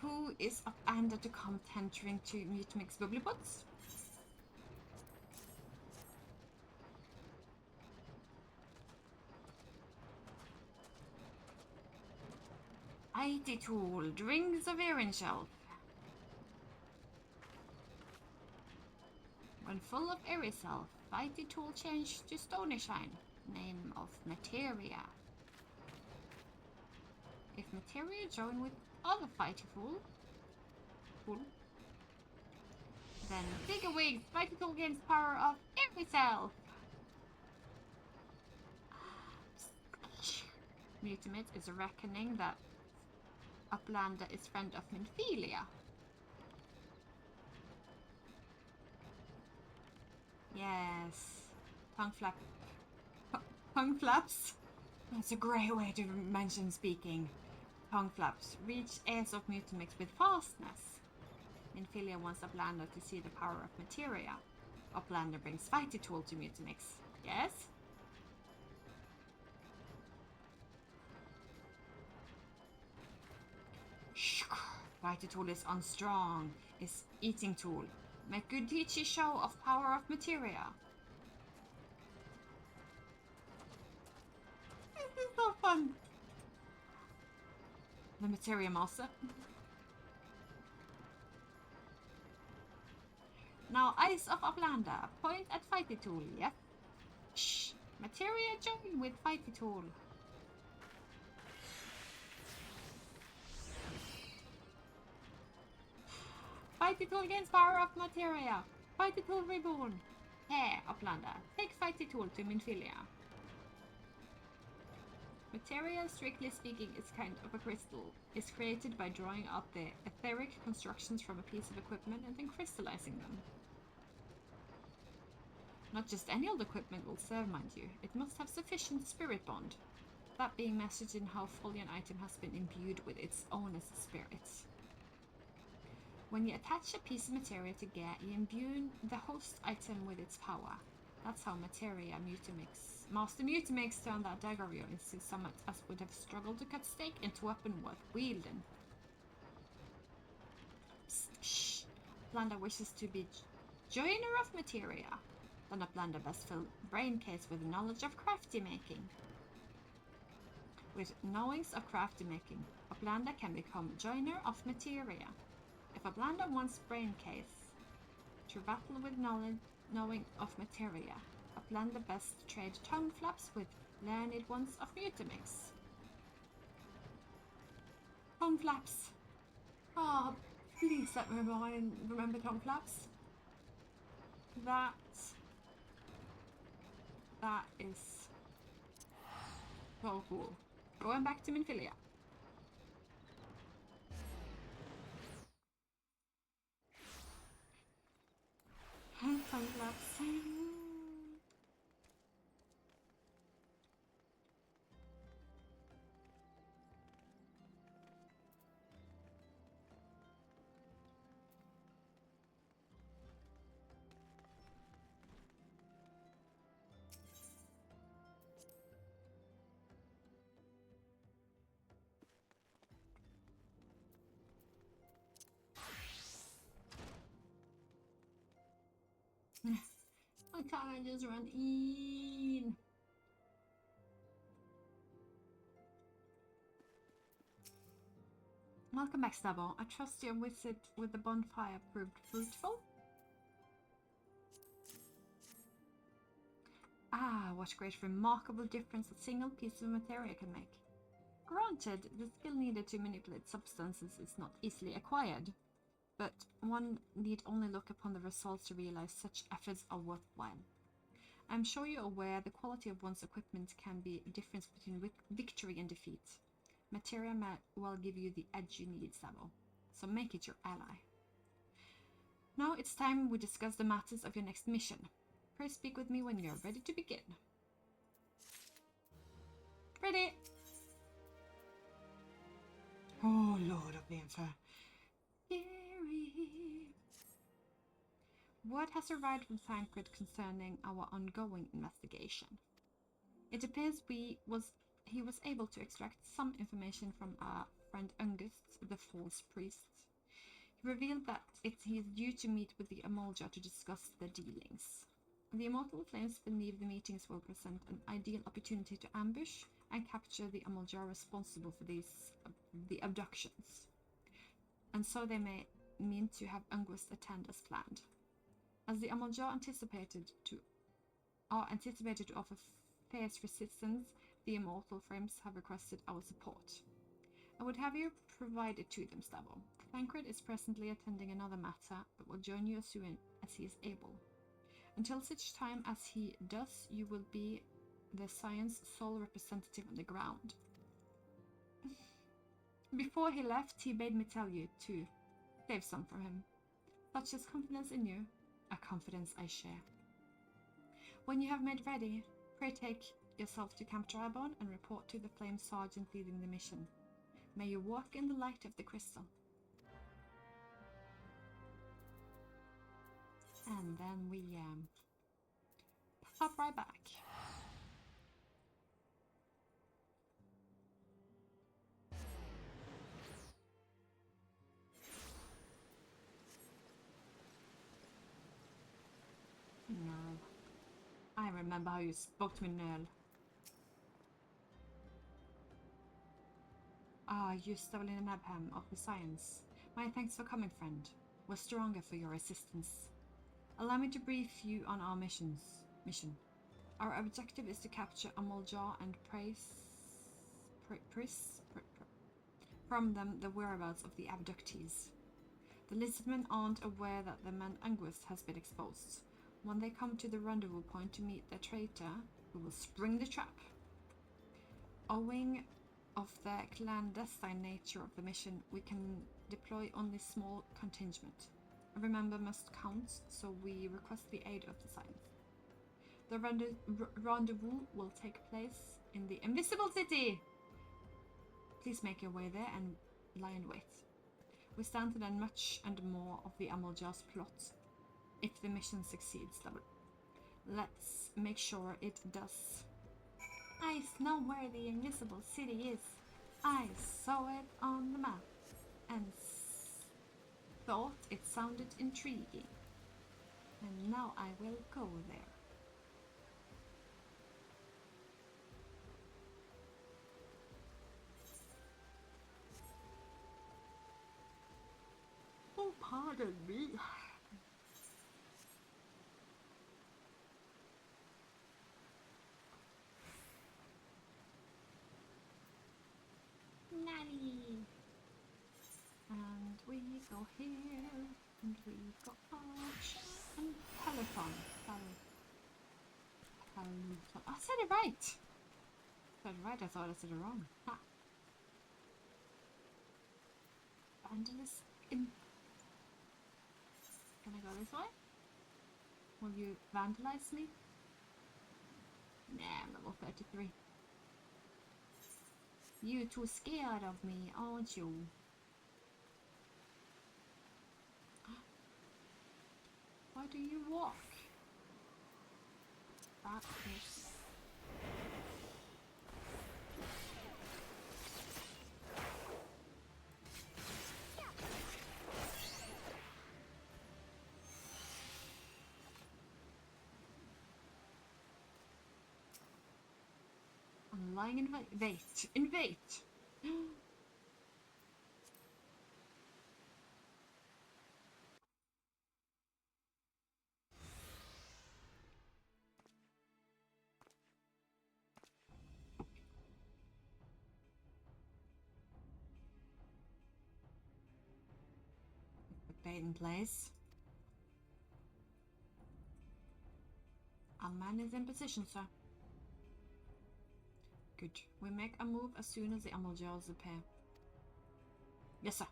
Who is up under to come tendering to Mutamix bubbly pots? IT tool, drinks of Erin shelf. When full of Eriself, IT tool changed to Stony Shine, name of materia. If materia join with other fighty tool, then Diggerwig's fighty tool gains power of Eriself. Mutamit is reckoning that Uplander is friend of Minfilia. Yes. Tongue flaps? That's a great way to mention speaking. Tongue flaps. Reach ears of Mutamix with fastness. Minfilia wants Uplander to see the power of materia. Uplander brings fighty tool to Mutamix. Yes? Fighty tool is unstrong. Is eating tool. Make good teachy show of power of materia. This is so fun. The materia master. Now eyes of Uplander. Point at fighty tool. Yep. Shh. Materia join with fighty tool. Fighty tool gains power of materia. Fighty tool reborn. Hey, Uplander. Take fighty tool to Minfilia. Materia, strictly speaking, is kind of a crystal. It's created by drawing out the etheric constructions from a piece of equipment and then crystallizing them. Not just any old equipment will serve, mind you. It must have sufficient spirit bond. That being measured in how fully an item has been imbued with its owner's spirit. When you attach a piece of materia to gear, you imbue the host item with its power. That's how materia Master Mutamix turned that dagger of yours into someone as would have struggled to cut steak into weapon worth wielding. Psst, shh. Uplander wishes to be joiner of materia. Then Uplander best fill brain case with knowledge of crafty making. With knowings of crafty making, Uplander can become joiner of materia. If Uplander wants brain case to battle with knowing of materia, Uplander best trade tongue flaps with learned ones of Mutamix. Tongue flaps. Ah, oh, please let me remember tongue flaps. That is so cool. Going back to Minfilia. TUNGEFLAPS. Why can't I just run in? Welcome back, Stubble. I trust your visit with the bonfire proved fruitful? Ah, what great remarkable difference a single piece of material can make. Granted, the skill needed to manipulate substances is not easily acquired, but one need only look upon the results to realize such efforts are worthwhile. I'm sure you're aware the quality of one's equipment can be a difference between victory and defeat. Materia may well give you the edge you need, Sabo, so make it your ally. Now it's time we discuss the matters of your next mission. Pray speak with me when you're ready to begin. Ready! Oh, Lord of the Infer. Word has arrived from Thancred concerning our ongoing investigation. It appears he was able to extract some information from our friend Ungust, the false priest. He revealed that he is due to meet with the Amolja to discuss their dealings. The Immortal Flames believe the meetings will present an ideal opportunity to ambush and capture the Amolja responsible for the abductions, and so they may mean to have Ungust attend as planned. As the Amolja are anticipated to offer fierce resistance, the Immortal Frames have requested our support. I would have you provide it to them, Stavo. Thancred is presently attending another matter, but will join you as soon as he is able. Until such time as he does, you will be the Scions' sole representative on the ground. Before he left, he bade me tell you to save some for him. Such as confidence in you, a confidence I share. When you have made ready, pray take yourself to Camp Drybone and report to the Flame Sergeant leading the mission. May you walk in the light of the crystal. And then we pop right back. Nerl. I remember how you spoke to me, Nerl. Ah, you stolen an Abham of the Scions. My thanks for coming, friend. We're stronger for your assistance. Allow me to brief you on our mission. Our objective is to capture Amolja and from them the whereabouts of the abductees. The lizardmen aren't aware that the man Ungust has been exposed. When they come to the rendezvous point to meet their traitor, we will spring the trap. Owing of the clandestine nature of the mission, we can deploy only small contingent. Remember must count, so we request the aid of the Scions. The rendezvous will take place in the Invisible City! Please make your way there and lie in wait. We stand to learn much and more of the Amolja's plot. If the mission succeeds, let's make sure it does. I know where the Invisible City is. I saw it on the map and thought it sounded intriguing. And now I will go there. Oh, pardon me. Nanny. And we go here, and we go Arch, and Peloton. I said it right! I said it right, I thought I said it wrong. Ha! Vandalist in... Can I go this way? Will you vandalize me? Nah, I'm level 33. You too scared of me, aren't you? Why do you walk? That is... I'm lying in wait. In wait! Bait in place. Our man is in position, sir. Good. We make a move as soon as the ammo jars appear. Yes, sir.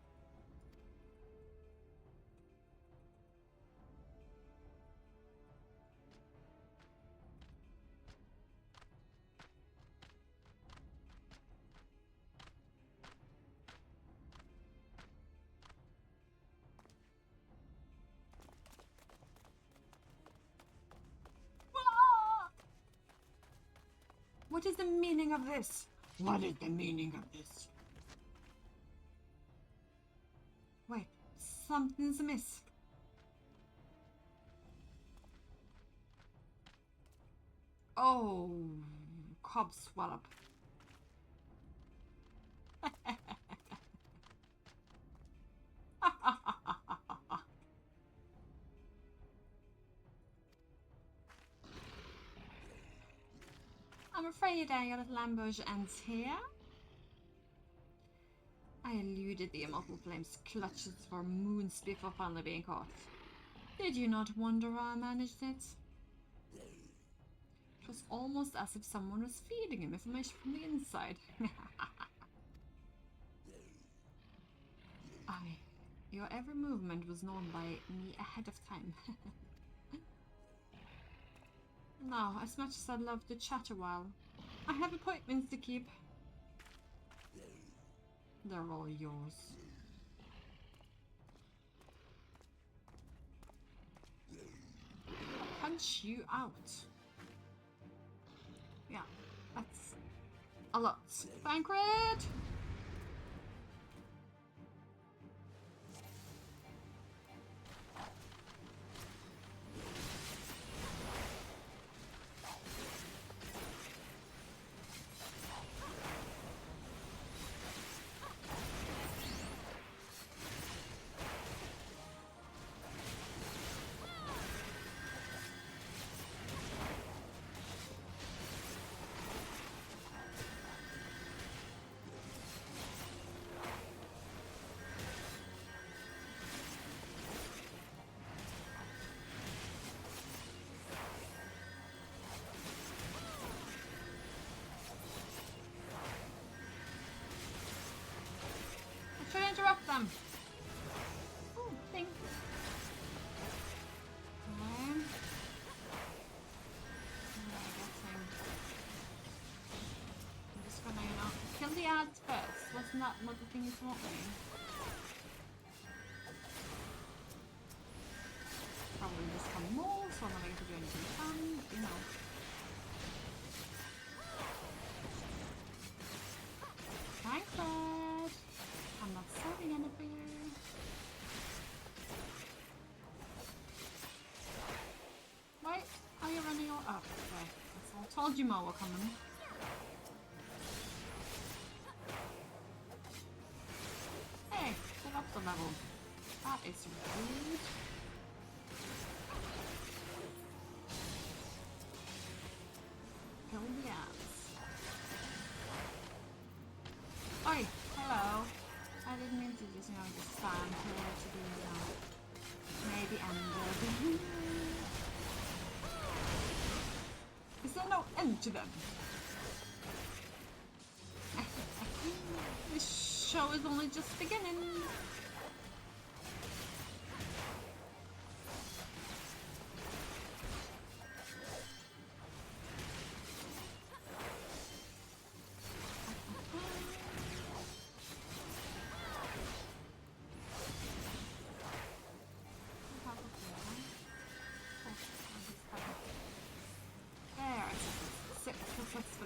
What is the meaning of this? What is the meaning of this? Wait, something's amiss. Oh, cob swallop. I'm afraid our little ambush ends here. I eluded the immortal flame's clutches for moons before finally being caught. Did you not wonder how I managed it? It was almost as if someone was feeding him information from the inside. Aye, your every movement was known by me ahead of time. Now, as much as I'd love to chat a while, I have appointments to keep. They're all yours. I'll punch you out. Yeah, that's a lot. Banquet! Try to interrupt them. Oh, thank you. Okay. I'm just gonna, kill the ads first. Wasn't that what the thing is wanting? Probably just come more, so I'm not going to do anything fun, Minecraft! I'm not serving anything. Why are you running all up? Okay, so I told you more were coming. Hey, get up the level. That is rude. Kill the ants. Oi, hello. I didn't mean to just, just stand here to be, maybe ended. Is there no end to them? This show is only just beginning.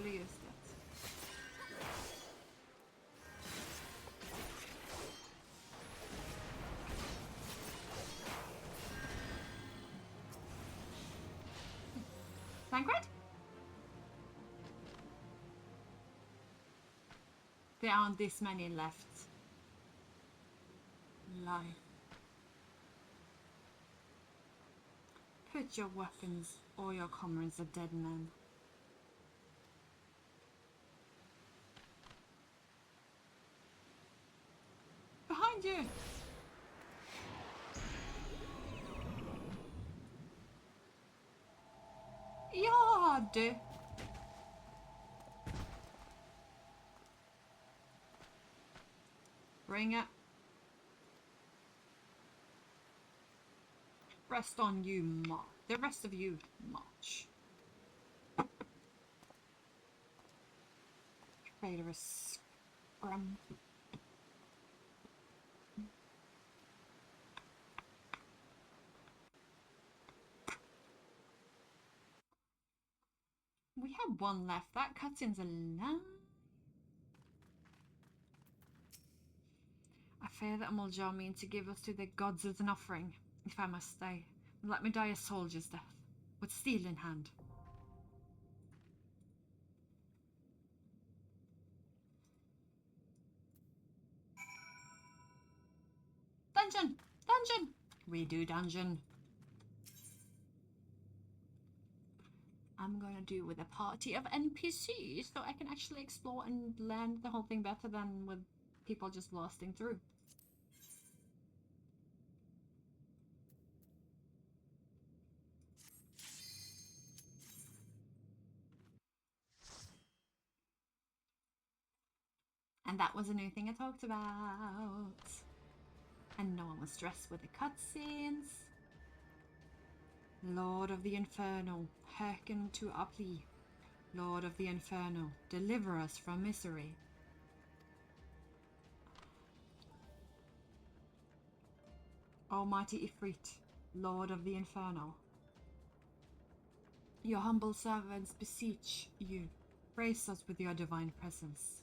already used it. Tancred? There aren't this many left. Lie. Put your weapons or your comrades are dead men. Behind you! Ja, du! Bring it. Rest on you, march. The rest of you, march. Traitorous scrum. We have one left. That cutscene's a lie. I fear that Muljar means to give us to the gods as an offering, if I must stay. Let me die a soldier's death, with steel in hand. Dungeon! Dungeon! We do dungeon. I'm gonna do with a party of NPCs so I can actually explore and learn the whole thing better than with people just blasting through. And that was a new thing I talked about. And no one was stressed with the cutscenes. Lord of the Inferno, hearken to our plea. Lord of the Inferno, deliver us from misery. Almighty Ifrit, Lord of the Inferno, your humble servants beseech you, grace us with your divine presence.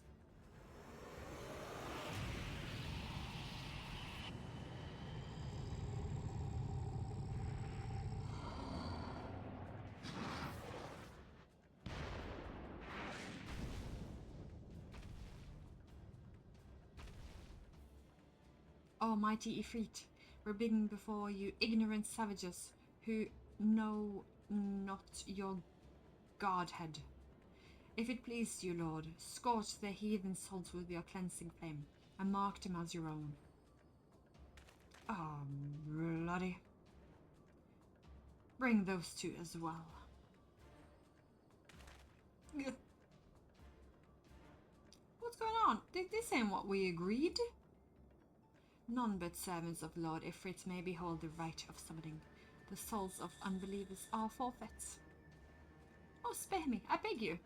Almighty Ifrit, we're begging before you ignorant savages who know not your godhead. If it please you, Lord, scorch their heathen souls with your cleansing flame, and mark them as your own. Oh, bloody. Bring those two as well. Ugh. What's going on? This ain't what we agreed. None but servants of Lord Ifrit may behold the right of summoning. The souls of unbelievers are forfeits. Oh, spare me, I beg you.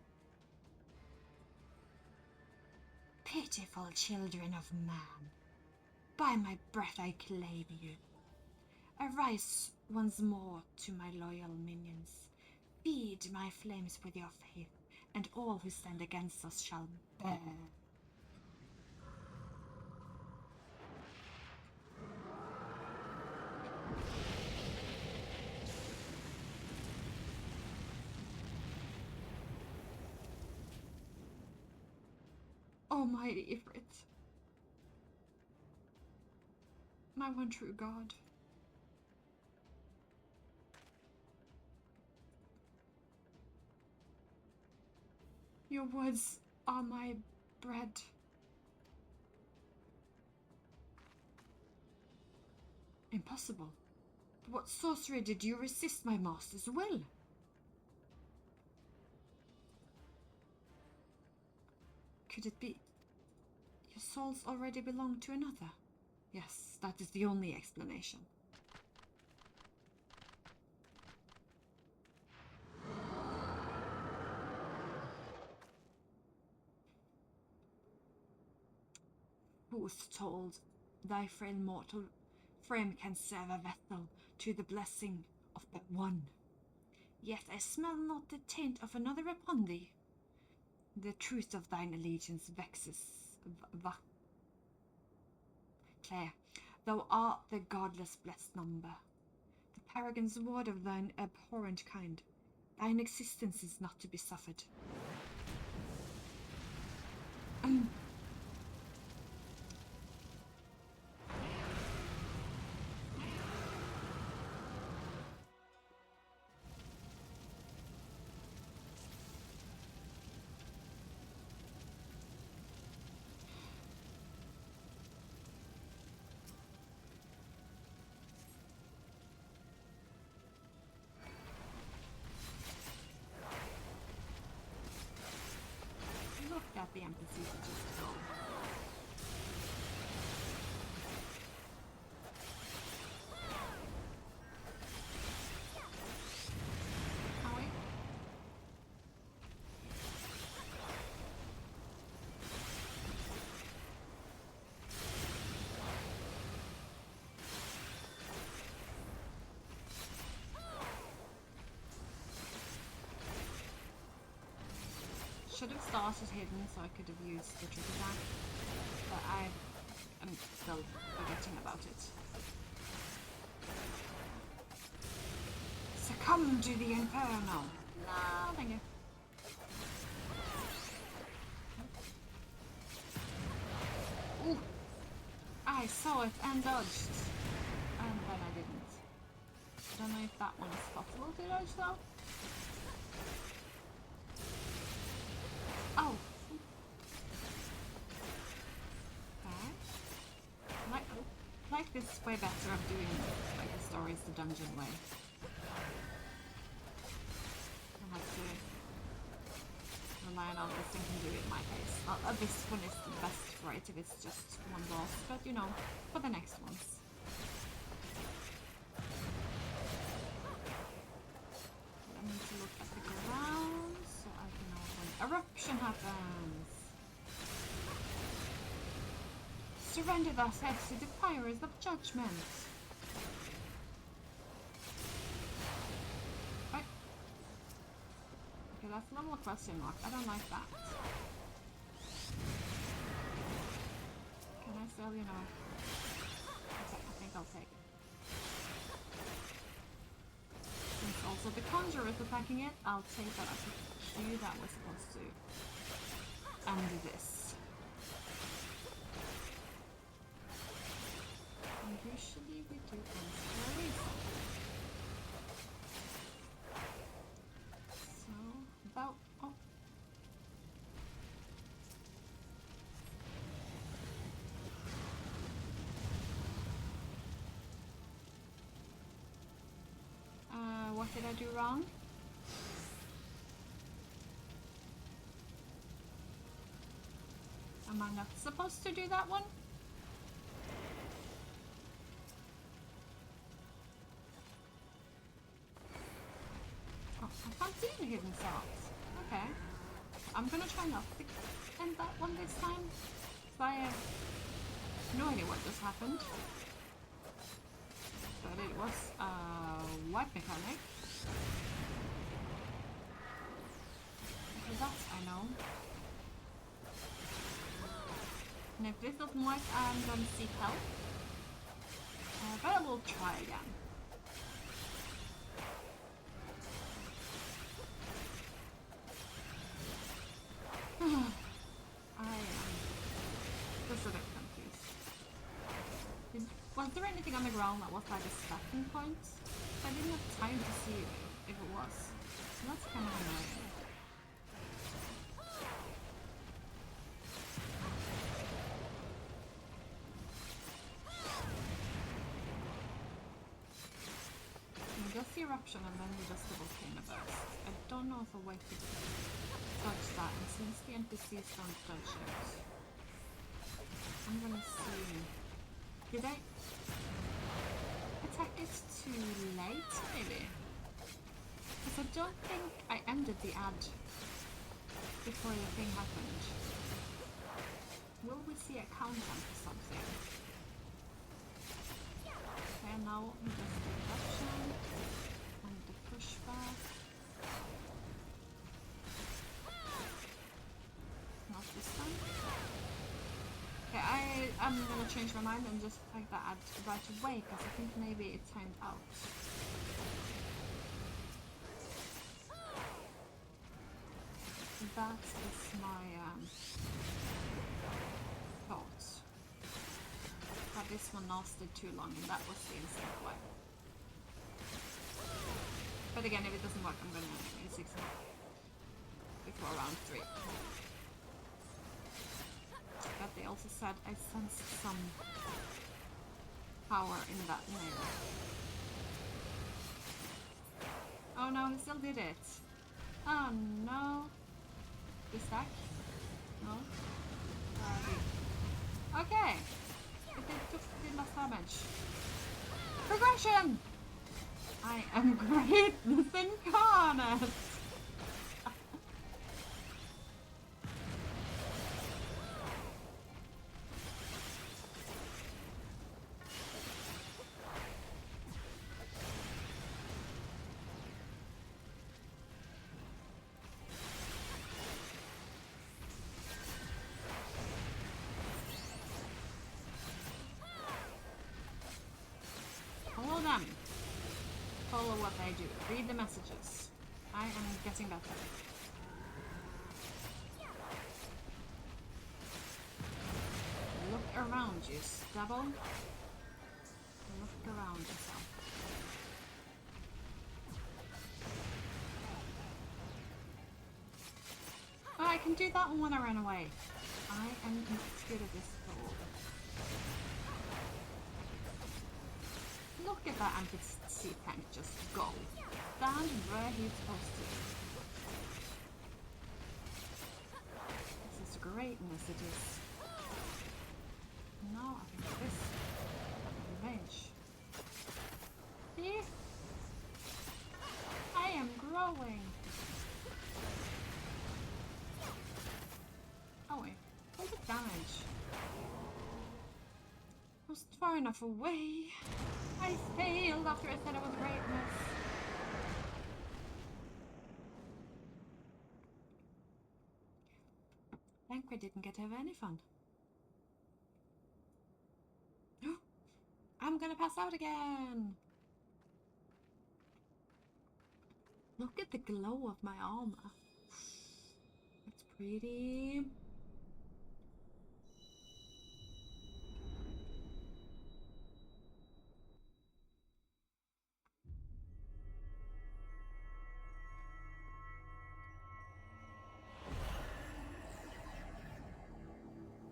Pitiful children of man, by my breath I claim you. Arise once more to my loyal minions. Feed my flames with your faith, and all who stand against us shall burn. Almighty Ifrit, my one true God. Your words are my bread. Impossible. What sorcery did you resist my master's will? Could it be your souls already belong to another? Yes, that is the only explanation. Who's told thy frail mortal frame can serve a vessel to the blessing of but one? Yet I smell not the taint of another upon thee. The truth of thine allegiance vexes Claire. Thou art the godless blessed number, the paragon's ward of thine abhorrent kind. Thine existence is not to be suffered. Look at the NPCs that just go. Oh wait. Should have started hidden so I could have used the trick attack, but I am still forgetting about it. Succumb to the inferno! No, thank you. Ooh! I saw it and dodged. And then I didn't. I don't know if that one is possible to dodge though. Oh! Okay. Like this way better of doing like the stories the dungeon way. I have to rely on others and can do it in my case. This one is the best for it if it's just one boss, but you know, for the next ones. I need to look at the ground so I can know when eruption happens. Surrender thyself to the fires of judgment. Right. Okay, that's a little question mark. I don't like that. Can I still, you know? Okay, I think I'll take it. Since also the conjurer is attacking it, I'll take that as a cue that was supposed to undo this. And usually we do things for a reason. So, about... oh. What did I do wrong? Am I not supposed to do that one? Oh, I can't see any hidden cells. Okay. I'm gonna try not to end that one this time. So I have no idea what just happened. But it was a wipe mechanic. Okay, that I know. And if this doesn't work, I'm gonna seek help. But I will try again. I am just a bit confused. Was there anything on the ground that was like a starting point? I didn't have time to see if it was. So that's kind of annoying. Just the eruption and then the just the volcano burst. I don't know if a way to dodge that, and since the NPCs don't dodge it, I'm gonna see. Did I attack it too late, maybe? Because I don't think I ended the ad before the thing happened. Will we see a countdown for something? Okay, now we just do eruption and the pushback. change my mind and just take that ad right away, because I think maybe it timed out. That is my thought. But this one lasted too long, and that was the instant way. But again, if it doesn't work, I'm gonna use 6 before round 3. But they also said I sensed some power in that nail. Oh no, he still did it. Oh no. This stack? No? Okay. It did less damage. Progression! I am greatness incarnate! Follow them. Follow what they do. Read the messages. I am getting better. Look around you, stubble. Look around yourself. Oh, I can do that one when I run away. I am not good at this at all. Look at that anti-sea tank just go. Stand where he's supposed to. This is greatness, it is. No, I think this revenge. See? I am growing. Oh wait, all the damage. I was far enough away. I failed after I said it was greatness. Banquet didn't get to have any fun. I'm gonna pass out again. Look at the glow of my armor. That's pretty.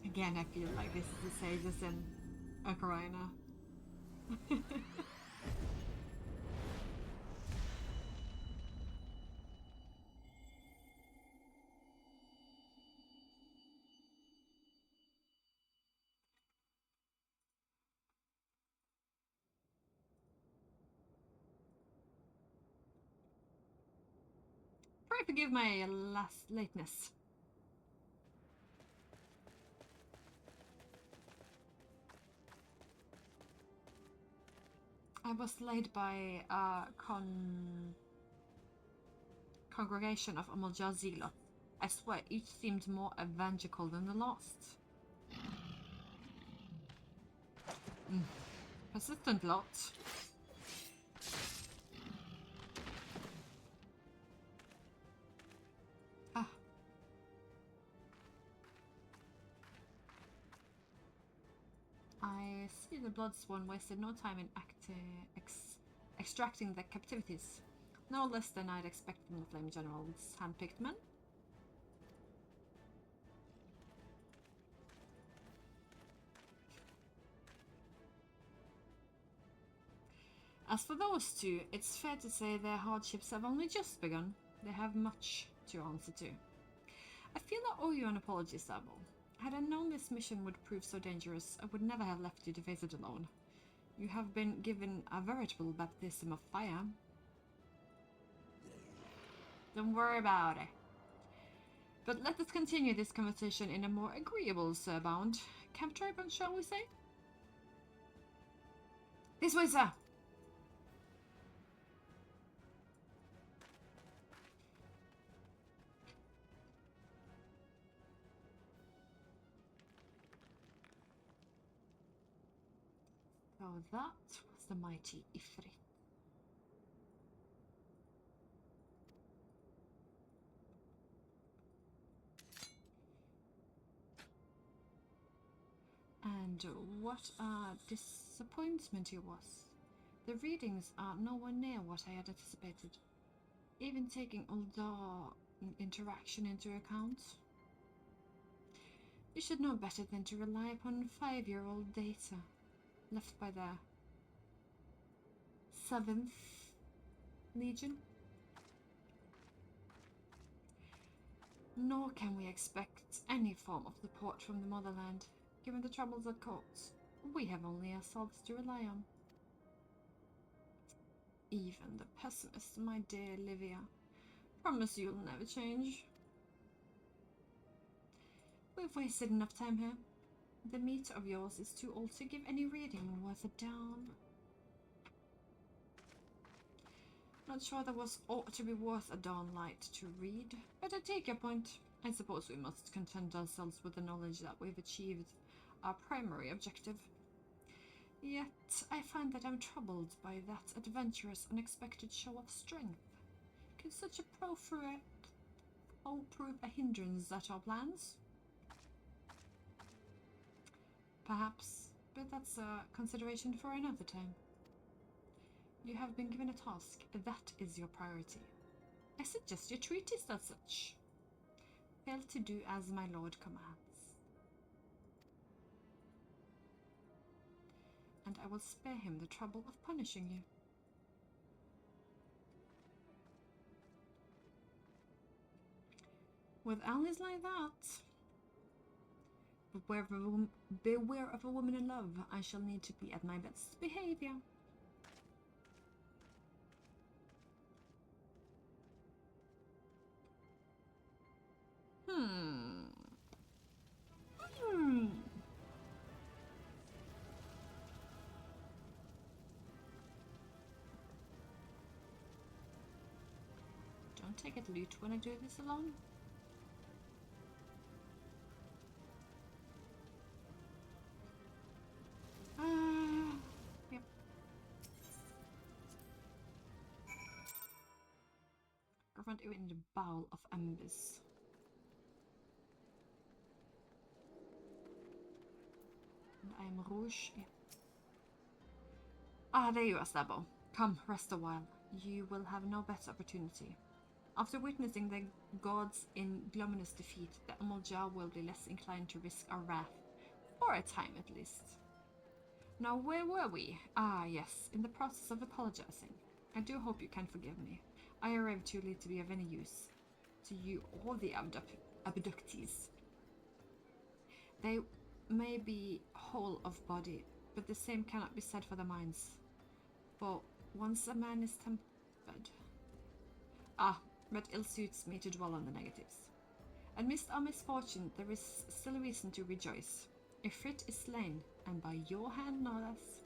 Again, I feel like this is the sages in Ocarina. Pray forgive my lateness. I was laid by a congregation of Amalja Zealot. I swear, each seemed more evangelical than the last. Persistent lot. I see the Bloodsworn wasted no time in extracting the captivities. No less than I'd expect from the Flame General's hand-picked men. As for those two, it's fair to say their hardships have only just begun. They have much to answer to. I feel I owe you an apology, Sabo. Had I known this mission would prove so dangerous, I would never have left you to face it alone. You have been given a veritable baptism of fire. Don't worry about it. But let us continue this conversation in a more agreeable bound. Camp Tribune, shall we say? This way, sir! that was the mighty Ifrit. And what a disappointment he was. The readings are nowhere near what I had anticipated, even taking Uldar interaction into account. You should know better than to rely upon 5-year-old data left by the 7th Legion. Nor can we expect any form of support from the motherland, given the troubles at court. We have only ourselves to rely on. Even the pessimist, my dear Livia. Promise you'll never change. We've wasted enough time here. The meat of yours is too old to give any reading worth a darn. Not sure that was ought to be worth a darn light to read, but I take your point. I suppose we must content ourselves with the knowledge that we've achieved our primary objective. Yet I find that I'm troubled by that adventurous, unexpected show of strength. Could such a prove a hindrance at our plans? Perhaps, but that's a consideration for another time. You have been given a task. That is your priority. I suggest you treat it as such. Fail to do as my lord commands. And I will spare him the trouble of punishing you. With allies like that, beware of a woman in love. I shall need to be at my best behavior. Don't take it loot when I do this alone. Yep. Confront you in the bowl of embers. And I am Rouge. Yeah. Ah, there you are, Stabbo. Come, rest a while. You will have no better opportunity. After witnessing the gods in glorious defeat, the Amuljar will be less inclined to risk our wrath. For a time, at least. Now, where were we? Ah, yes, in the process of apologizing. I do hope you can forgive me. I arrived too late to be of any use to you or the abductees. They may be whole of body, but the same cannot be said for the minds. For once a man is tempered... Ah, but ill suits me to dwell on the negatives. Amidst our misfortune, there is still a reason to rejoice. Ifrit is slain, and by your hand no less.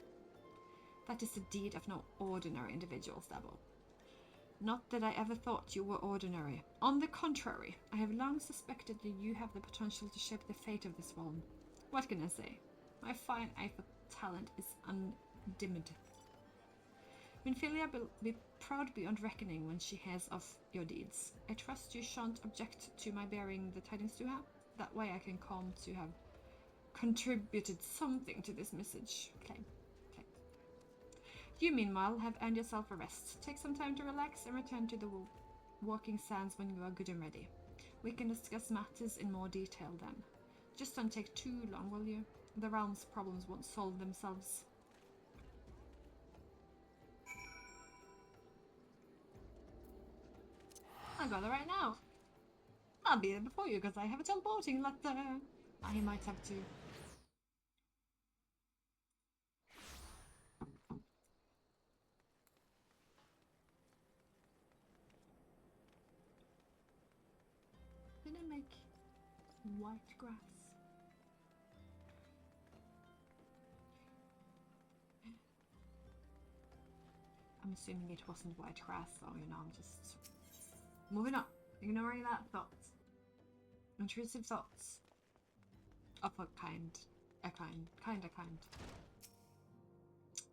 That is the deed of no ordinary individual, Stabbo. Not that I ever thought you were ordinary. On the contrary, I have long suspected that you have the potential to shape the fate of this realm. What can I say? My fine eye for talent is undimmed. Minfilia will be proud beyond reckoning when she hears of your deeds. I trust you shan't object to my bearing the tidings to her. That way I can come to have contributed something to this message. Claim. You, meanwhile, have earned yourself a rest. Take some time to relax and return to the walking sands when you are good and ready. We can discuss matters in more detail then. Just don't take too long, will you? The realm's problems won't solve themselves. I'll go there right now. I'll be there before you because I have a teleporting letter. I might have to. Did I make white grass? I'm assuming it wasn't white grass, so you know, I'm just moving on, ignoring that thought. Intrusive thoughts. Of a kind.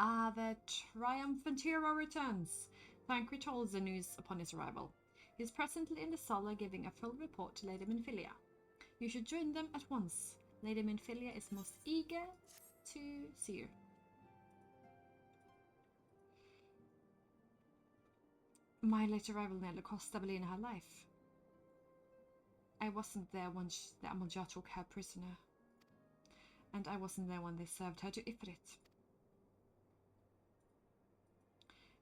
Ah, the triumphant hero returns. Tancred holds the news upon his arrival. He is presently in the sala giving a full report to Lady Minfilia. You should join them at once. Lady Minfilia is most eager to see you. My late arrival nearly cost Evelina her life. I wasn't there when the Amalja took her prisoner. And I wasn't there when they served her to Ifrit.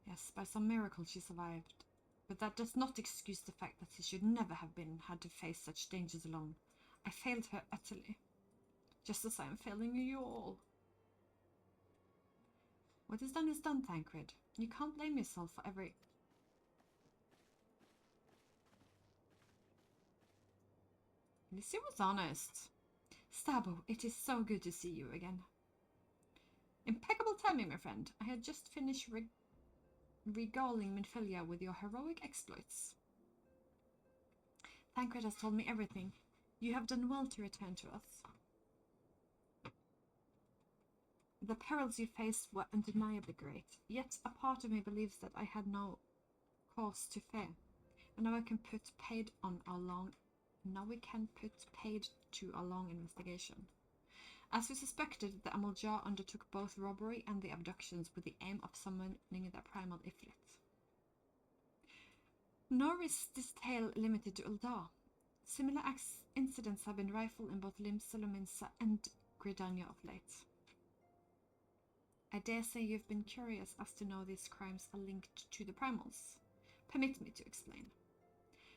Yes, by some miracle she survived. But that does not excuse the fact that she should never have had to face such dangers alone. I failed her utterly. Just as I am failing you all. What is done, Tancred. You can't blame yourself for every... Lucy was honest. Stabo, it is so good to see you again. Impeccable timing, my friend. I had just finished regaling Minfilia with your heroic exploits. Tancred has told me everything. You have done well to return to us. The perils you faced were undeniably great, yet a part of me believes that I had no cause to fear. And now we can put paid to a long investigation. As we suspected, the Amalja undertook both robbery and the abductions with the aim of summoning the Primal Ifrit. Nor is this tale limited to Uldar. Similar incidents have been rifled in both Limsa, Luminsa and Gridania of late. I dare say you've been curious as to know these crimes are linked to the Primals. Permit me to explain.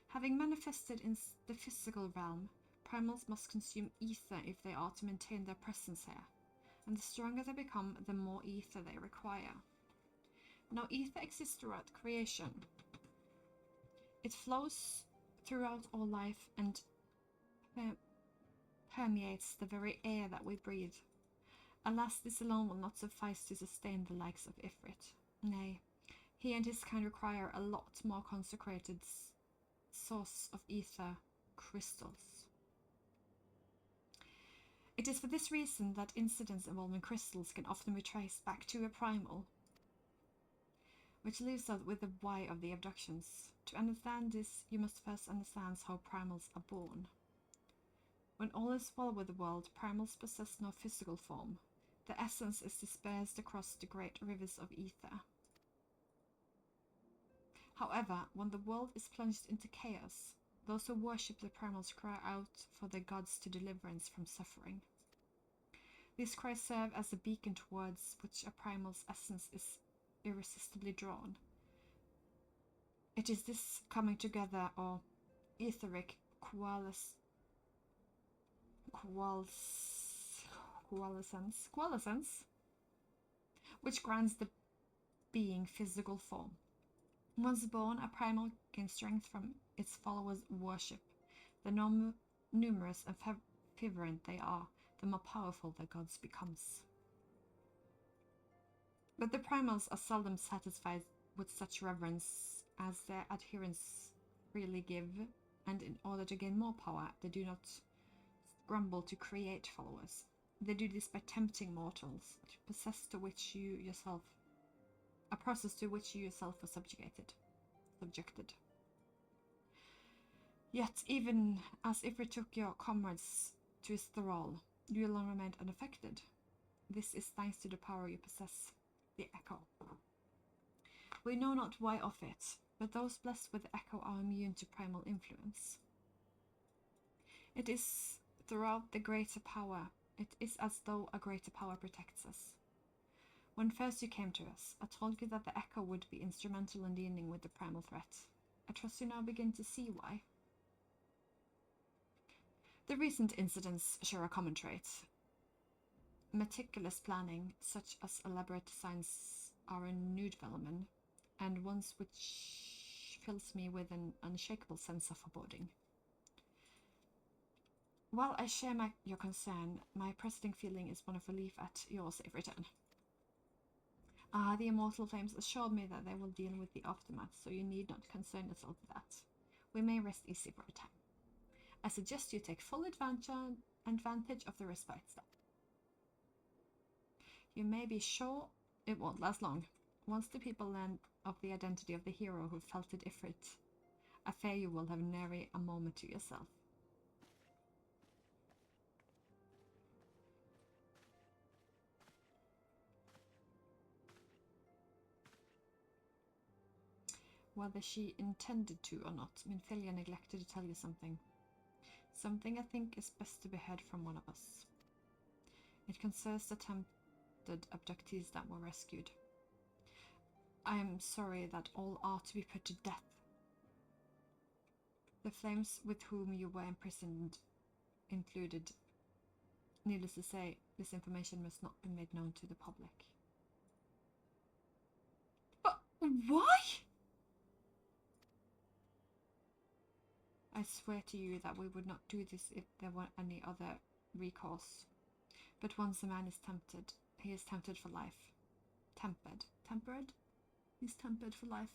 Having manifested in the physical realm, Primals must consume ether if they are to maintain their presence here, and the stronger they become, the more ether they require. Now, ether exists throughout creation. It flows throughout all life and permeates the very air that we breathe. Alas, this alone will not suffice to sustain the likes of Ifrit. Nay, he and his kind require a lot more consecrated source of ether crystals. It is for this reason that incidents involving crystals can often be traced back to a primal, which leaves us with the why of the abductions. To understand this, you must first understand how primals are born. When all is well with the world, primals possess no physical form. The essence is dispersed across the great rivers of ether. However, when the world is plunged into chaos, those who worship the primals cry out for their gods to deliverance from suffering. These cries serve as a beacon towards which a primal's essence is irresistibly drawn. It is this coming together, or etheric coalescence, which grants the being physical form. Once born, a primal gains strength from its followers' worship. The numerous and fervent they are, the more powerful the gods becomes. But the primals are seldom satisfied with such reverence as their adherents really give, and in order to gain more power, they do not grumble to create followers. They do this by tempting mortals to possess a process to which you yourself were subjected. Yet, even as if we took your comrades to his thrall, you alone remained unaffected. This is thanks to the power you possess, the Echo. We know not why of it, but those blessed with the Echo are immune to primal influence. It is throughout the greater power. It is as though a greater power protects us. When first you came to us, I told you that the Echo would be instrumental in dealing with the primal threat. I trust you now begin to see why. The recent incidents share a common trait. Meticulous planning, such as elaborate designs, are a new development, and ones which fills me with an unshakable sense of foreboding. While I share your concern, my preceding feeling is one of relief at your safe return. The immortal flames assured me that they will deal with the aftermath, so you need not concern yourself with that. We may rest easy for a time. I suggest you take full advantage of the respite step. You may be sure It won't last long. Once the people learn of the identity of the hero who felt it ifrit, I fear you will have nary a moment to yourself. Whether she intended to or not, Minfilia neglected to tell you something. Something I think is best to be heard from one of us. It concerns the attempted abductees that were rescued. I am sorry that all are to be put to death. The flames with whom you were imprisoned included. Needless to say, this information must not be made known to the public. But why? I swear to you that we would not do this if there were any other recourse. But once a man is tempted, he is tempted for life. Tempered? He's tempered for life.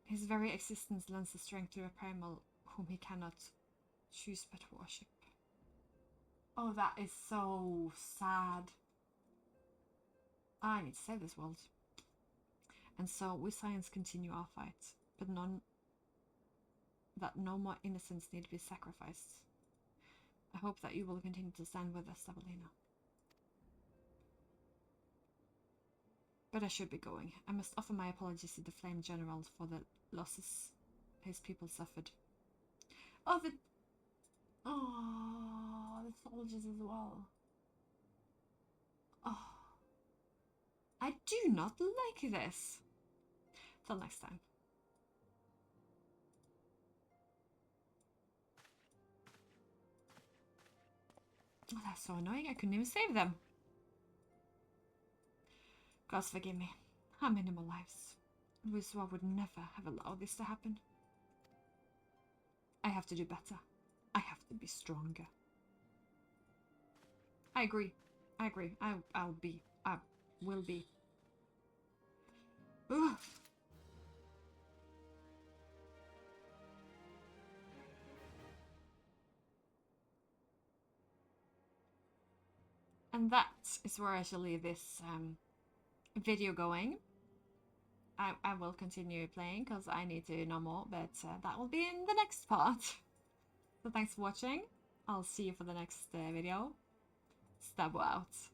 His very existence lends the strength to a primal whom he cannot choose but worship. Oh, that is so sad. I need to save this world. And so we Scions continue our fight, but no more innocents need to be sacrificed. I hope that you will continue to stand with us, Savalina. But I should be going. I must offer my apologies to the Flame General for the losses his people suffered. Oh, the soldiers as well. Oh, I do not like this. Till next time. Oh, that's so annoying. I couldn't even save them. Gods forgive me. How many more lives? Wiswa would never have allowed this to happen. I have to do better. I have to be stronger. I agree. I will be. Ugh. And that is where I shall leave this video going. I will continue playing because I need to know more, but that will be in the next part. So thanks for watching. I'll see you for the next video. Stabo out.